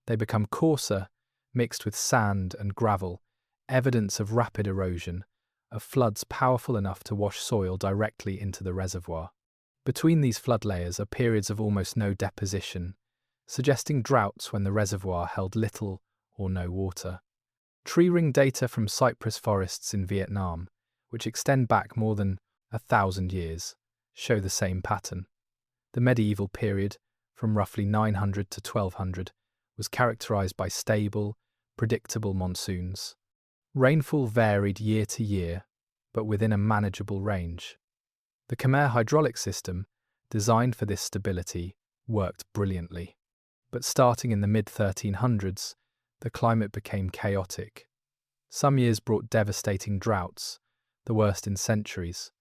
They become coarser, mixed with sand and gravel, evidence of rapid erosion, of floods powerful enough to wash soil directly into the reservoir. Between these flood layers are periods of almost no deposition, suggesting droughts when the reservoir held little or no water. Tree ring data from cypress forests in Vietnam, which extend back more than 1,000 years, show the same pattern. The medieval period, from roughly 900 to 1200, was characterized by stable, predictable monsoons. Rainfall varied year to year, but within a manageable range. The Khmer hydraulic system, designed for this stability, worked brilliantly. But starting in the mid-1300s, the climate became chaotic. Some years brought devastating droughts, the worst in centuries.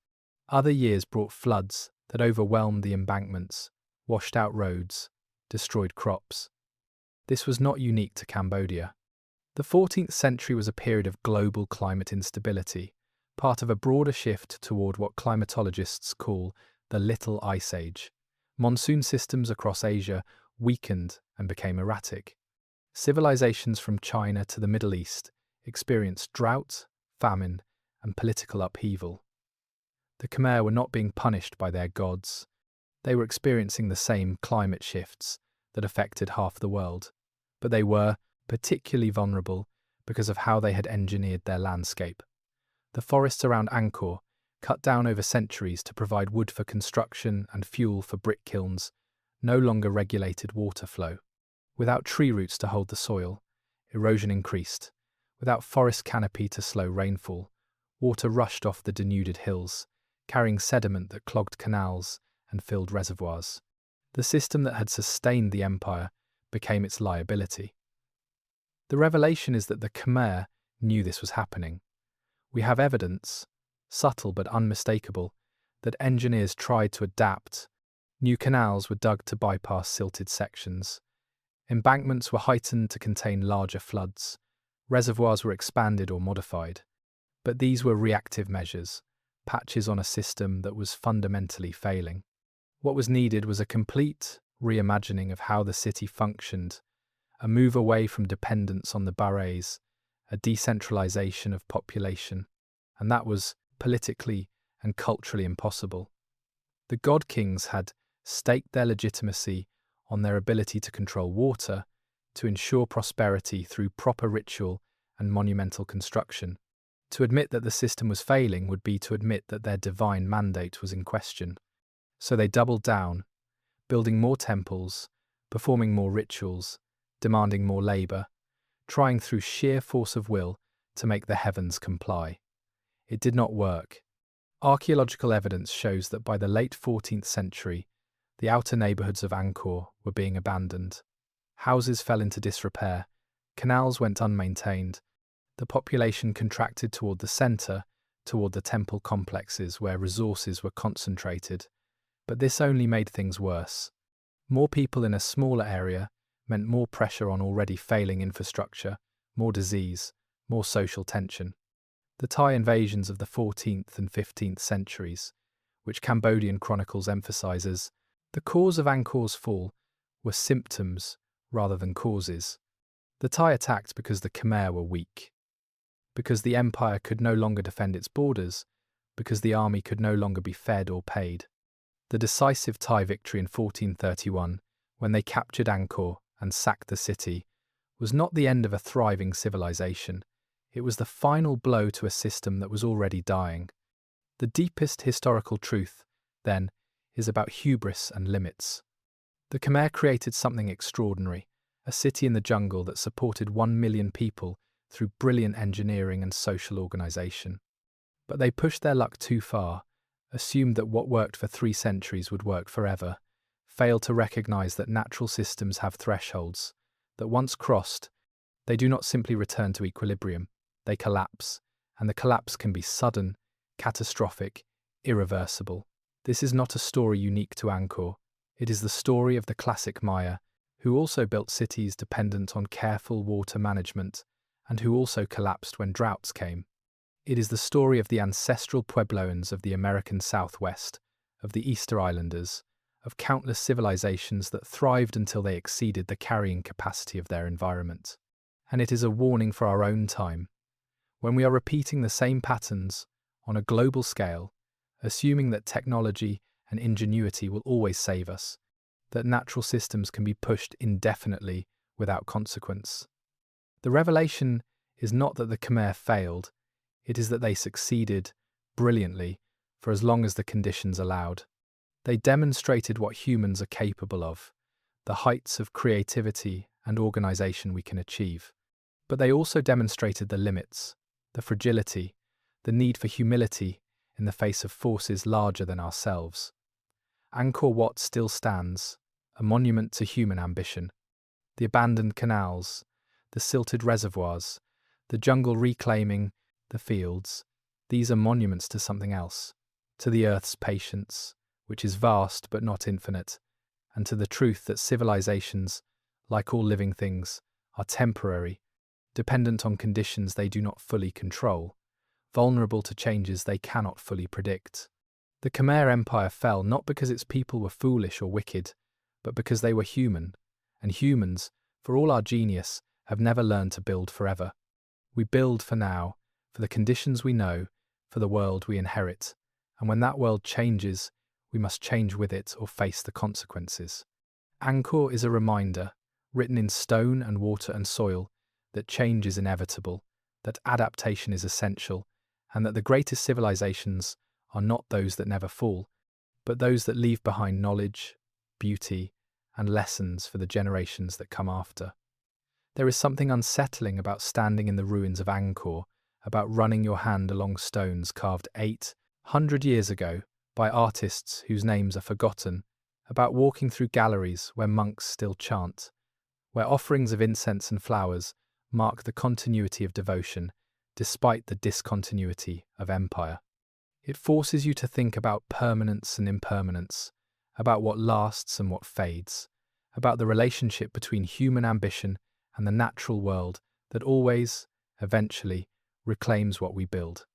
Other years brought floods that overwhelmed the embankments, washed out roads, destroyed crops. This was not unique to Cambodia. The 14th century was a period of global climate instability, part of a broader shift toward what climatologists call the Little Ice Age. Monsoon systems across Asia weakened and became erratic. Civilizations from China to the Middle East experienced drought, famine, and political upheaval. The Khmer were not being punished by their gods. They were experiencing the same climate shifts that affected half the world, but they were particularly vulnerable because of how they had engineered their landscape. The forests around Angkor, cut down over centuries to provide wood for construction and fuel for brick kilns, no longer regulated water flow. Without tree roots to hold the soil, erosion increased. Without forest canopy to slow rainfall, water rushed off the denuded hills, carrying sediment that clogged canals and filled reservoirs. The system that had sustained the empire became its liability. The revelation is that the Khmer knew this was happening. We have evidence, subtle but unmistakable, that engineers tried to adapt, New canals were dug to bypass silted sections. Embankments were heightened to contain larger floods. Reservoirs were expanded or modified. But these were reactive measures, patches on a system that was fundamentally failing. What was needed was a complete reimagining of how the city functioned, a move away from dependence on the barrets, a decentralization of population, and that was politically and culturally impossible. The god kings had staked their legitimacy on their ability to control water, to ensure prosperity through proper ritual and monumental construction. To admit that the system was failing would be to admit that their divine mandate was in question. So they doubled down, building more temples, performing more rituals, demanding more labor, trying through sheer force of will to make the heavens comply. It did not work. Archaeological evidence shows that by the late 14th century, the outer neighborhoods of Angkor were being abandoned. Houses fell into disrepair, canals went unmaintained, the population contracted toward the center, toward the temple complexes where resources were concentrated. But this only made things worse. More people in a smaller area meant more pressure on already failing infrastructure, more disease, more social tension. The Thai invasions of the 14th and 15th centuries, which Cambodian chronicles emphasizes, the cause of Angkor's fall were symptoms rather than causes. The Thai attacked because the Khmer were weak, because the empire could no longer defend its borders, because the army could no longer be fed or paid. The decisive Thai victory in 1431, when they captured Angkor and sacked the city, was not the end of a thriving civilization. It was the final blow to a system that was already dying. The deepest historical truth, then, is about hubris and limits. The Khmer created something extraordinary, a city in the jungle that supported 1 million people through brilliant engineering and social organization. But they pushed their luck too far, assumed that what worked for 3 centuries would work forever, failed to recognize that natural systems have thresholds, that once crossed, they do not simply return to equilibrium, they collapse, and the collapse can be sudden, catastrophic, irreversible. This is not a story unique to Angkor. It is the story of the classic Maya, who also built cities dependent on careful water management, and who also collapsed when droughts came. It is the story of the ancestral Puebloans of the American Southwest, of the Easter Islanders, of countless civilizations that thrived until they exceeded the carrying capacity of their environment. And it is a warning for our own time. When we are repeating the same patterns on a global scale, assuming that technology and ingenuity will always save us, that natural systems can be pushed indefinitely without consequence. The revelation is not that the Khmer failed, it is that they succeeded brilliantly for as long as the conditions allowed. They demonstrated what humans are capable of, the heights of creativity and organization we can achieve. But they also demonstrated the limits, the fragility, the need for humility in the face of forces larger than ourselves. Angkor Wat still stands, a monument to human ambition. The abandoned canals, the silted reservoirs, the jungle reclaiming the fields, these are monuments to something else, to the Earth's patience, which is vast but not infinite, and to the truth that civilizations, like all living things, are temporary, dependent on conditions they do not fully control, vulnerable to changes they cannot fully predict. The Khmer Empire fell not because its people were foolish or wicked, but because they were human, and humans, for all our genius, have never learned to build forever. We build for now, for the conditions we know, for the world we inherit, and when that world changes, we must change with it or face the consequences. Angkor is a reminder, written in stone and water and soil, that change is inevitable, that adaptation is essential, and that the greatest civilizations are not those that never fall, but those that leave behind knowledge, beauty, and lessons for the generations that come after. There is something unsettling about standing in the ruins of Angkor, about running your hand along stones carved 800 years ago by artists whose names are forgotten, about walking through galleries where monks still chant, where offerings of incense and flowers mark the continuity of devotion, despite the discontinuity of empire. It forces you to think about permanence and impermanence, about what lasts and what fades, about the relationship between human ambition and the natural world that always, eventually, reclaims what we build.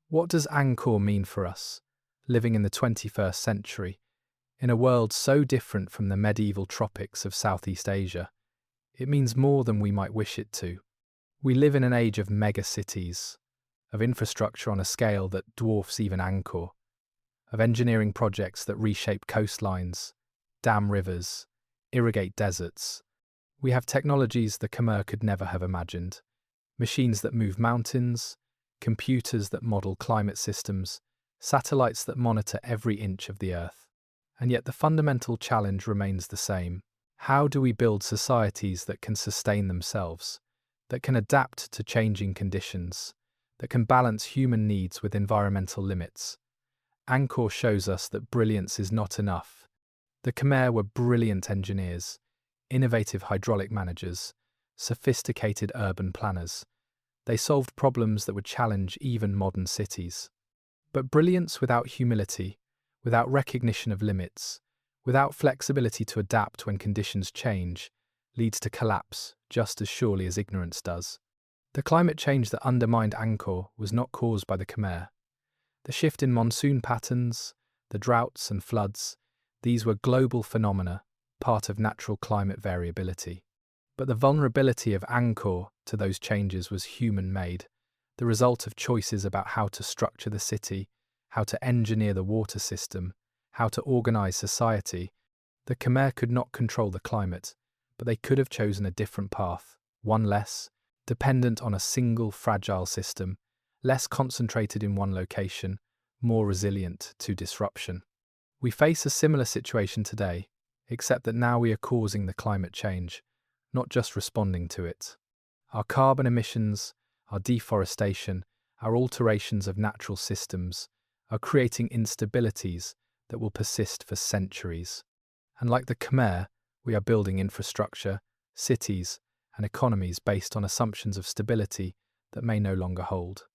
What does Angkor mean for us, living in the 21st century, in a world so different from the medieval tropics of Southeast Asia? It means more than we might wish it to. We live in an age of mega-cities, of infrastructure on a scale that dwarfs even Angkor, of engineering projects that reshape coastlines, dam rivers, irrigate deserts. We have technologies the Khmer could never have imagined, machines that move mountains, computers that model climate systems, satellites that monitor every inch of the Earth. And yet the fundamental challenge remains the same. How do we build societies that can sustain themselves, that can adapt to changing conditions, that can balance human needs with environmental limits? Angkor shows us that brilliance is not enough. The Khmer were brilliant engineers, innovative hydraulic managers, sophisticated urban planners. They solved problems that would challenge even modern cities. But brilliance without humility, without recognition of limits, without flexibility to adapt when conditions change, leads to collapse just as surely as ignorance does. The climate change that undermined Angkor was not caused by the Khmer. The shift in monsoon patterns, the droughts and floods, these were global phenomena, part of natural climate variability. But the vulnerability of Angkor to those changes was human-made, the result of choices about how to structure the city, how to engineer the water system, how to organize society. The Khmer could not control the climate, but they could have chosen a different path, one less, dependent on a single fragile system, less concentrated in one location, more resilient to disruption. We face a similar situation today, except that now we are causing the climate change, not just responding to it. Our carbon emissions, our deforestation, our alterations of natural systems are creating instabilities that will persist for centuries. And like the Khmer, we are building infrastructure, cities, and economies based on assumptions of stability that may no longer hold.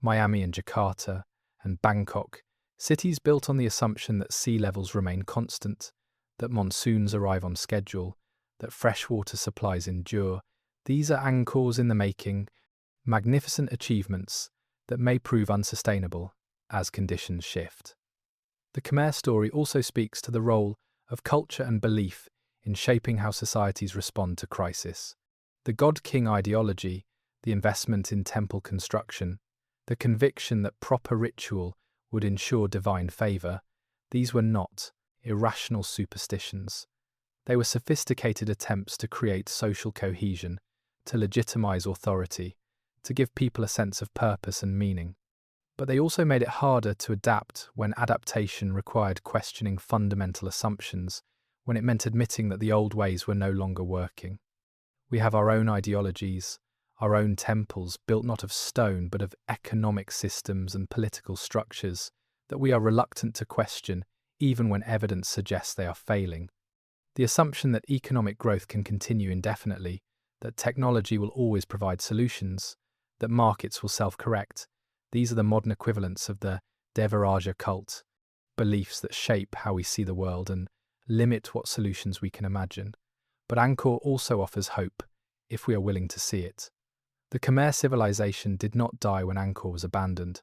Miami and Jakarta and Bangkok, cities built on the assumption that sea levels remain constant, that monsoons arrive on schedule, that freshwater supplies endure. These are Angkors in the making, magnificent achievements that may prove unsustainable as conditions shift. The Khmer story also speaks to the role of culture and belief in shaping how societies respond to crisis. The God-King ideology, the investment in temple construction, the conviction that proper ritual would ensure divine favour, these were not irrational superstitions. They were sophisticated attempts to create social cohesion, to legitimize authority, to give people a sense of purpose and meaning. But they also made it harder to adapt when adaptation required questioning fundamental assumptions, when it meant admitting that the old ways were no longer working. We have our own ideologies, our own temples built not of stone but of economic systems and political structures that we are reluctant to question even when evidence suggests they are failing. The assumption that economic growth can continue indefinitely, that technology will always provide solutions, that markets will self-correct, these are the modern equivalents of the Devaraja cult, beliefs that shape how we see the world and limit what solutions we can imagine. But Angkor also offers hope, if we are willing to see it. The Khmer civilization did not die when Angkor was abandoned.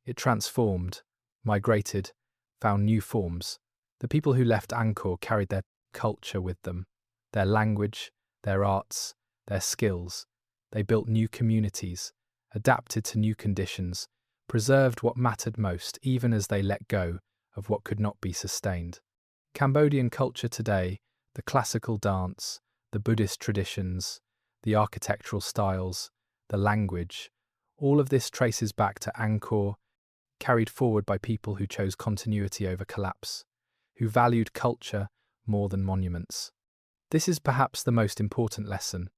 It transformed, migrated, found new forms. The people who left Angkor carried their culture with them, their language, their arts, their skills. They built new communities, adapted to new conditions, preserved what mattered most even as they let go of what could not be sustained. Cambodian culture today, the classical dance, the Buddhist traditions, the architectural styles, the language, all of this traces back to Angkor, carried forward by people who chose continuity over collapse, who valued culture more than monuments. This is perhaps the most important lesson,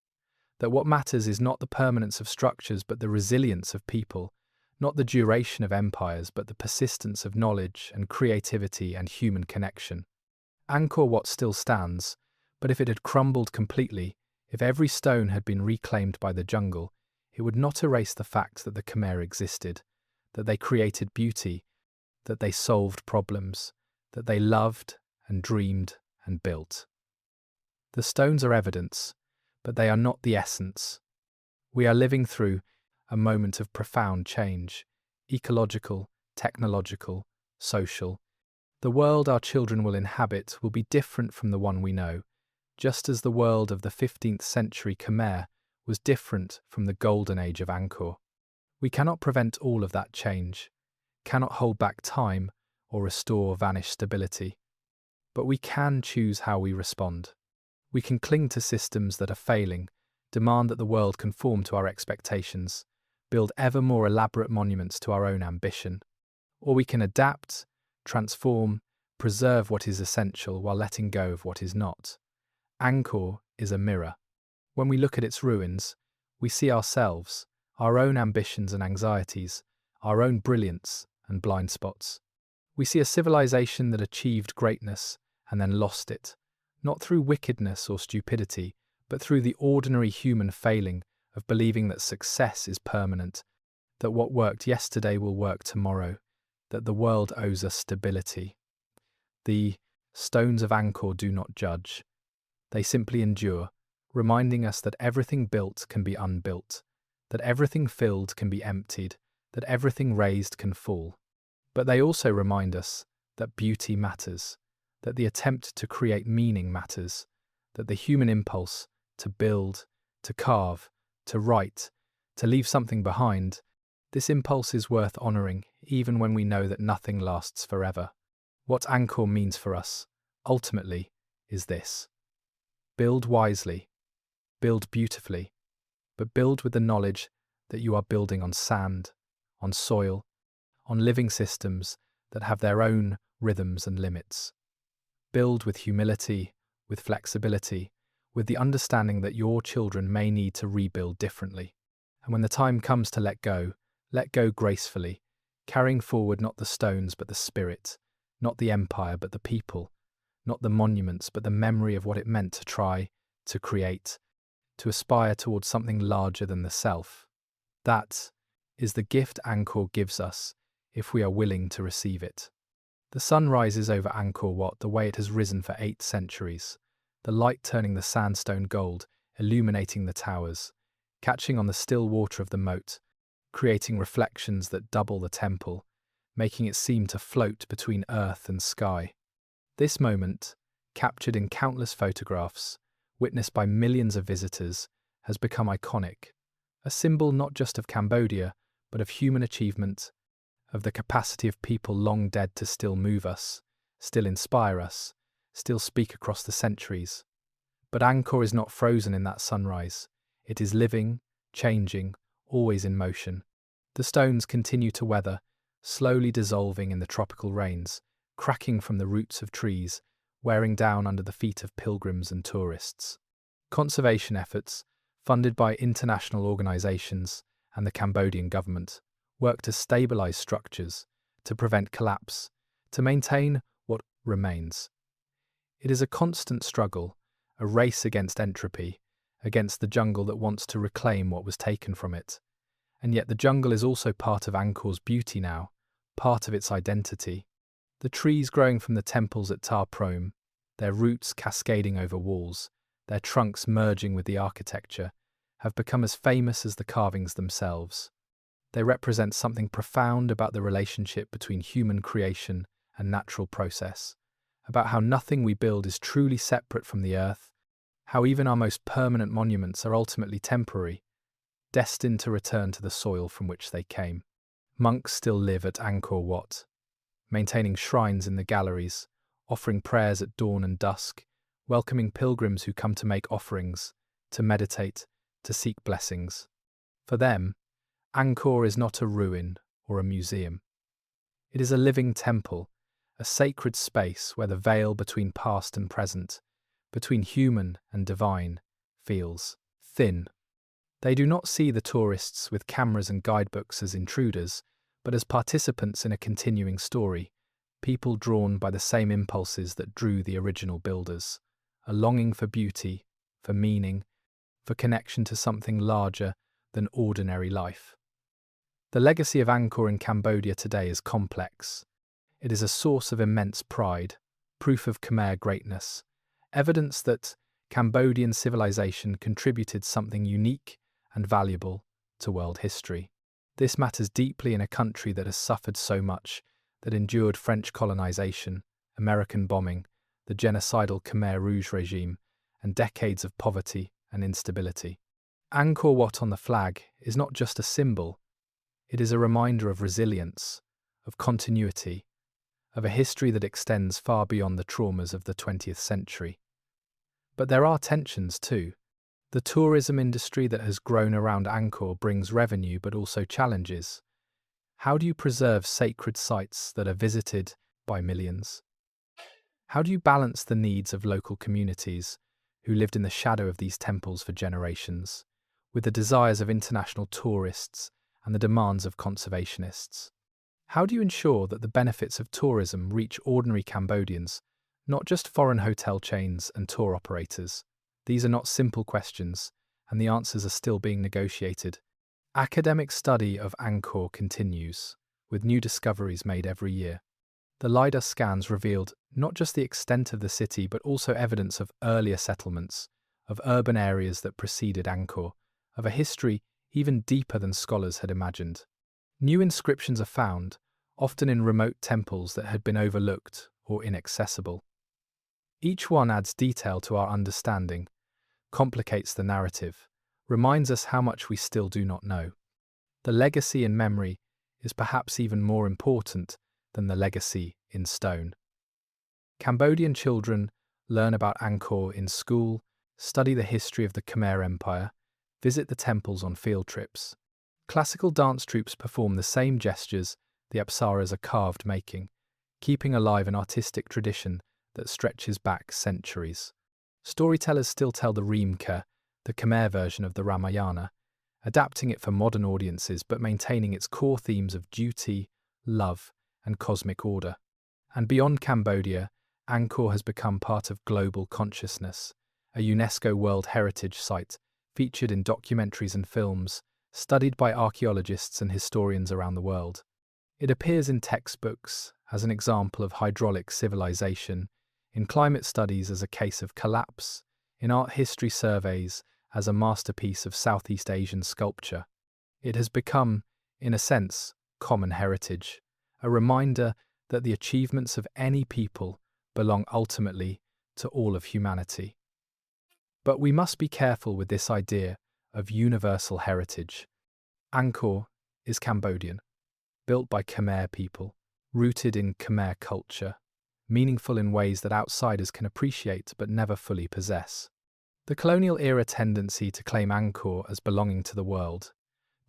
that what matters is not the permanence of structures but the resilience of people, not the duration of empires but the persistence of knowledge and creativity and human connection. Angkor Wat still stands, but if it had crumbled completely, if every stone had been reclaimed by the jungle, it would not erase the fact that the Khmer existed, that they created beauty, that they solved problems, that they loved and dreamed and built. The stones are evidence, but they are not the essence. We are living through a moment of profound change, ecological, technological, social. The world our children will inhabit will be different from the one we know, just as the world of the 15th century Khmer was different from the golden age of Angkor. We cannot prevent all of that change, cannot hold back time or restore vanished stability. But we can choose how we respond. We can cling to systems that are failing, demand that the world conform to our expectations, build ever more elaborate monuments to our own ambition. Or we can adapt, transform, preserve what is essential while letting go of what is not. Angkor is a mirror. When we look at its ruins, we see ourselves, our own ambitions and anxieties, our own brilliance and blind spots. We see a civilization that achieved greatness and then lost it, not through wickedness or stupidity, but through the ordinary human failing of believing that success is permanent, that what worked yesterday will work tomorrow, that the world owes us stability. The stones of Angkor do not judge. They simply endure, reminding us that everything built can be unbuilt, that everything filled can be emptied, that everything raised can fall. But they also remind us that beauty matters, that the attempt to create meaning matters, that the human impulse to build, to carve, to write, to leave something behind, this impulse is worth honouring even when we know that nothing lasts forever. What Angkor means for us, ultimately, is this. Build wisely, build beautifully, but build with the knowledge that you are building on sand, on soil, on living systems that have their own rhythms and limits. Build with humility, with flexibility, with the understanding that your children may need to rebuild differently. And when the time comes to let go gracefully, carrying forward not the stones but the spirit, not the empire but the people, not the monuments but the memory of what it meant to try, to create, to aspire towards something larger than the self. That is the gift Angkor gives us if we are willing to receive it. The sun rises over Angkor Wat the way it has risen for 8 centuries, the light turning the sandstone gold, illuminating the towers, catching on the still water of the moat, creating reflections that double the temple, making it seem to float between earth and sky. This moment, captured in countless photographs, witnessed by millions of visitors, has become iconic, a symbol not just of Cambodia, but of human achievement, of the capacity of people long dead to still move us, still inspire us, still speak across the centuries. But Angkor is not frozen in that sunrise. It is living, changing, always in motion. The stones continue to weather, slowly dissolving in the tropical rains, cracking from the roots of trees, wearing down under the feet of pilgrims and tourists. Conservation efforts, funded by international organisations and the Cambodian government, work to stabilise structures, to prevent collapse, to maintain what remains. It is a constant struggle, a race against entropy, against the jungle that wants to reclaim what was taken from it. And yet the jungle is also part of Angkor's beauty now, part of its identity. The trees growing from the temples at Ta Prohm, their roots cascading over walls, their trunks merging with the architecture, have become as famous as the carvings themselves. They represent something profound about the relationship between human creation and natural process, about how nothing we build is truly separate from the earth, how even our most permanent monuments are ultimately temporary, destined to return to the soil from which they came. Monks still live at Angkor Wat, maintaining shrines in the galleries, offering prayers at dawn and dusk, welcoming pilgrims who come to make offerings, to meditate, to seek blessings. For them, Angkor is not a ruin or a museum. It is a living temple, a sacred space where the veil between past and present, between human and divine, feels thin. They do not see the tourists with cameras and guidebooks as intruders, but as participants in a continuing story, people drawn by the same impulses that drew the original builders, a longing for beauty, for meaning, for connection to something larger than ordinary life. The legacy of Angkor in Cambodia today is complex. It is a source of immense pride, proof of Khmer greatness, evidence that Cambodian civilization contributed something unique and valuable to world history. This matters deeply in a country that has suffered so much, that endured French colonization, American bombing, the genocidal Khmer Rouge regime, and decades of poverty and instability. Angkor Wat on the flag is not just a symbol, it is a reminder of resilience, of continuity, of a history that extends far beyond the traumas of the 20th century. But there are tensions too. The tourism industry that has grown around Angkor brings revenue but also challenges. How do you preserve sacred sites that are visited by millions? How do you balance the needs of local communities who lived in the shadow of these temples for generations, with the desires of international tourists and the demands of conservationists? How do you ensure that the benefits of tourism reach ordinary Cambodians, not just foreign hotel chains and tour operators? These are not simple questions, and the answers are still being negotiated. Academic study of Angkor continues, with new discoveries made every year. The LIDAR scans revealed not just the extent of the city, but also evidence of earlier settlements, of urban areas that preceded Angkor, of a history even deeper than scholars had imagined. New inscriptions are found, often in remote temples that had been overlooked or inaccessible. Each one adds detail to our understanding, complicates the narrative, reminds us how much we still do not know. The legacy in memory is perhaps even more important than the legacy in stone. Cambodian children learn about Angkor in school, study the history of the Khmer Empire, visit the temples on field trips. Classical dance troupes perform the same gestures the apsaras are carved making, keeping alive an artistic tradition that stretches back centuries. Storytellers still tell the Reemka, the Khmer version of the Ramayana, adapting it for modern audiences but maintaining its core themes of duty, love, and cosmic order. And beyond Cambodia, Angkor has become part of global consciousness, a UNESCO World Heritage Site featured in documentaries and films, studied by archaeologists and historians around the world. It appears in textbooks as an example of hydraulic civilization, in climate studies as a case of collapse, in art history surveys as a masterpiece of Southeast Asian sculpture. It has become, in a sense, common heritage, a reminder that the achievements of any people belong ultimately to all of humanity. But we must be careful with this idea of universal heritage. Angkor is Cambodian, built by Khmer people, rooted in Khmer culture, meaningful in ways that outsiders can appreciate but never fully possess. The colonial era tendency to claim Angkor as belonging to the world,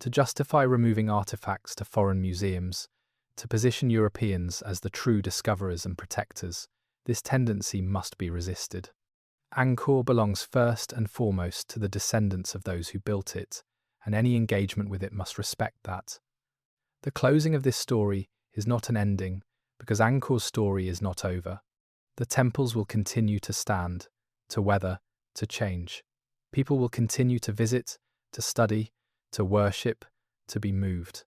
to justify removing artifacts to foreign museums, to position Europeans as the true discoverers and protectors, this tendency must be resisted. Angkor belongs first and foremost to the descendants of those who built it, and any engagement with it must respect that. The closing of this story is not an ending, because Angkor's story is not over. The temples will continue to stand, to weather, to change. People will continue to visit, to study, to worship, to be moved.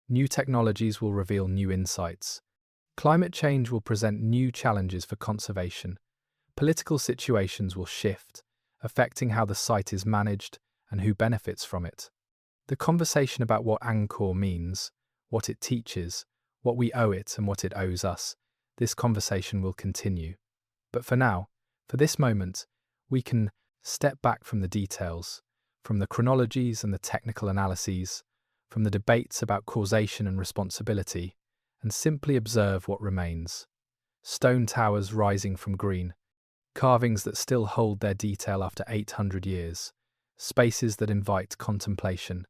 New technologies will reveal new insights. Climate change will present new challenges for conservation. Political situations will shift, affecting how the site is managed and who benefits from it. The conversation about what Angkor means, what it teaches, what we owe it and what it owes us, this conversation will continue. But for now, for this moment, we can step back from the details, from the chronologies and the technical analyses, from the debates about causation and responsibility, and simply observe what remains. Stone towers rising from green, carvings that still hold their detail after 800 years, spaces that invite contemplation,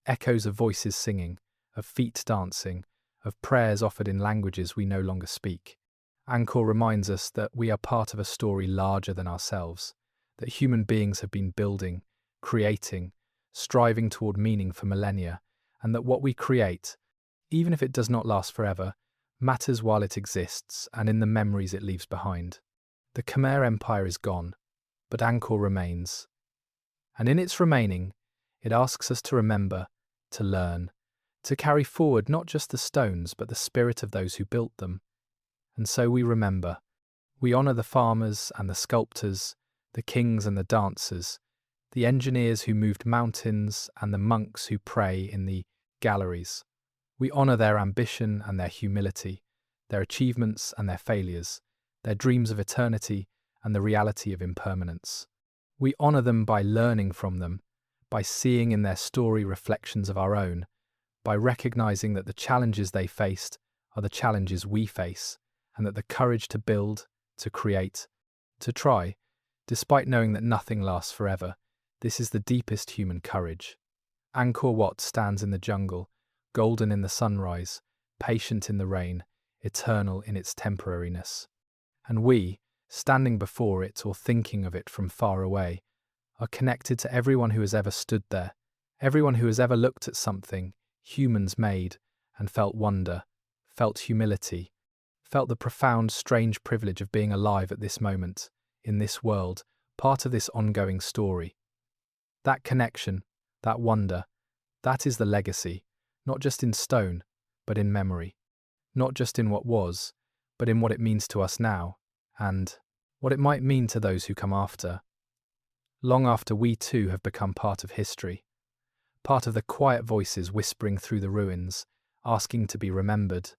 echoes of voices singing, of feet dancing, of prayers offered in languages we no longer speak. Angkor reminds us that we are part of a story larger than ourselves, that human beings have been building, creating, striving toward meaning for millennia, and that what we create, even if it does not last forever, matters while it exists and in the memories it leaves behind. The Khmer Empire is gone, but Angkor remains. And in its remaining, it asks us to remember, to learn, to carry forward not just the stones but the spirit of those who built them. And so we remember. We honor the farmers and the sculptors, the kings and the dancers, the engineers who moved mountains and the monks who pray in the galleries. We honor their ambition and their humility, their achievements and their failures, their dreams of eternity and the reality of impermanence. We honor them by learning from them, by seeing in their story reflections of our own, by recognizing that the challenges they faced are the challenges we face, and that the courage to build, to create, to try, despite knowing that nothing lasts forever, this is the deepest human courage. Angkor Wat stands in the jungle, golden in the sunrise, patient in the rain, eternal in its temporariness. And we, standing before it or thinking of it from far away, are connected to everyone who has ever stood there, everyone who has ever looked at something humans made and felt wonder, felt humility, felt the profound, strange privilege of being alive at this moment, in this world, part of this ongoing story. That connection, that wonder, that is the legacy, not just in stone, but in memory. Not just in what was, but in what it means to us now, and what it might mean to those who come after. Long after we too have become part of history, part of the quiet voices whispering through the ruins, asking to be remembered,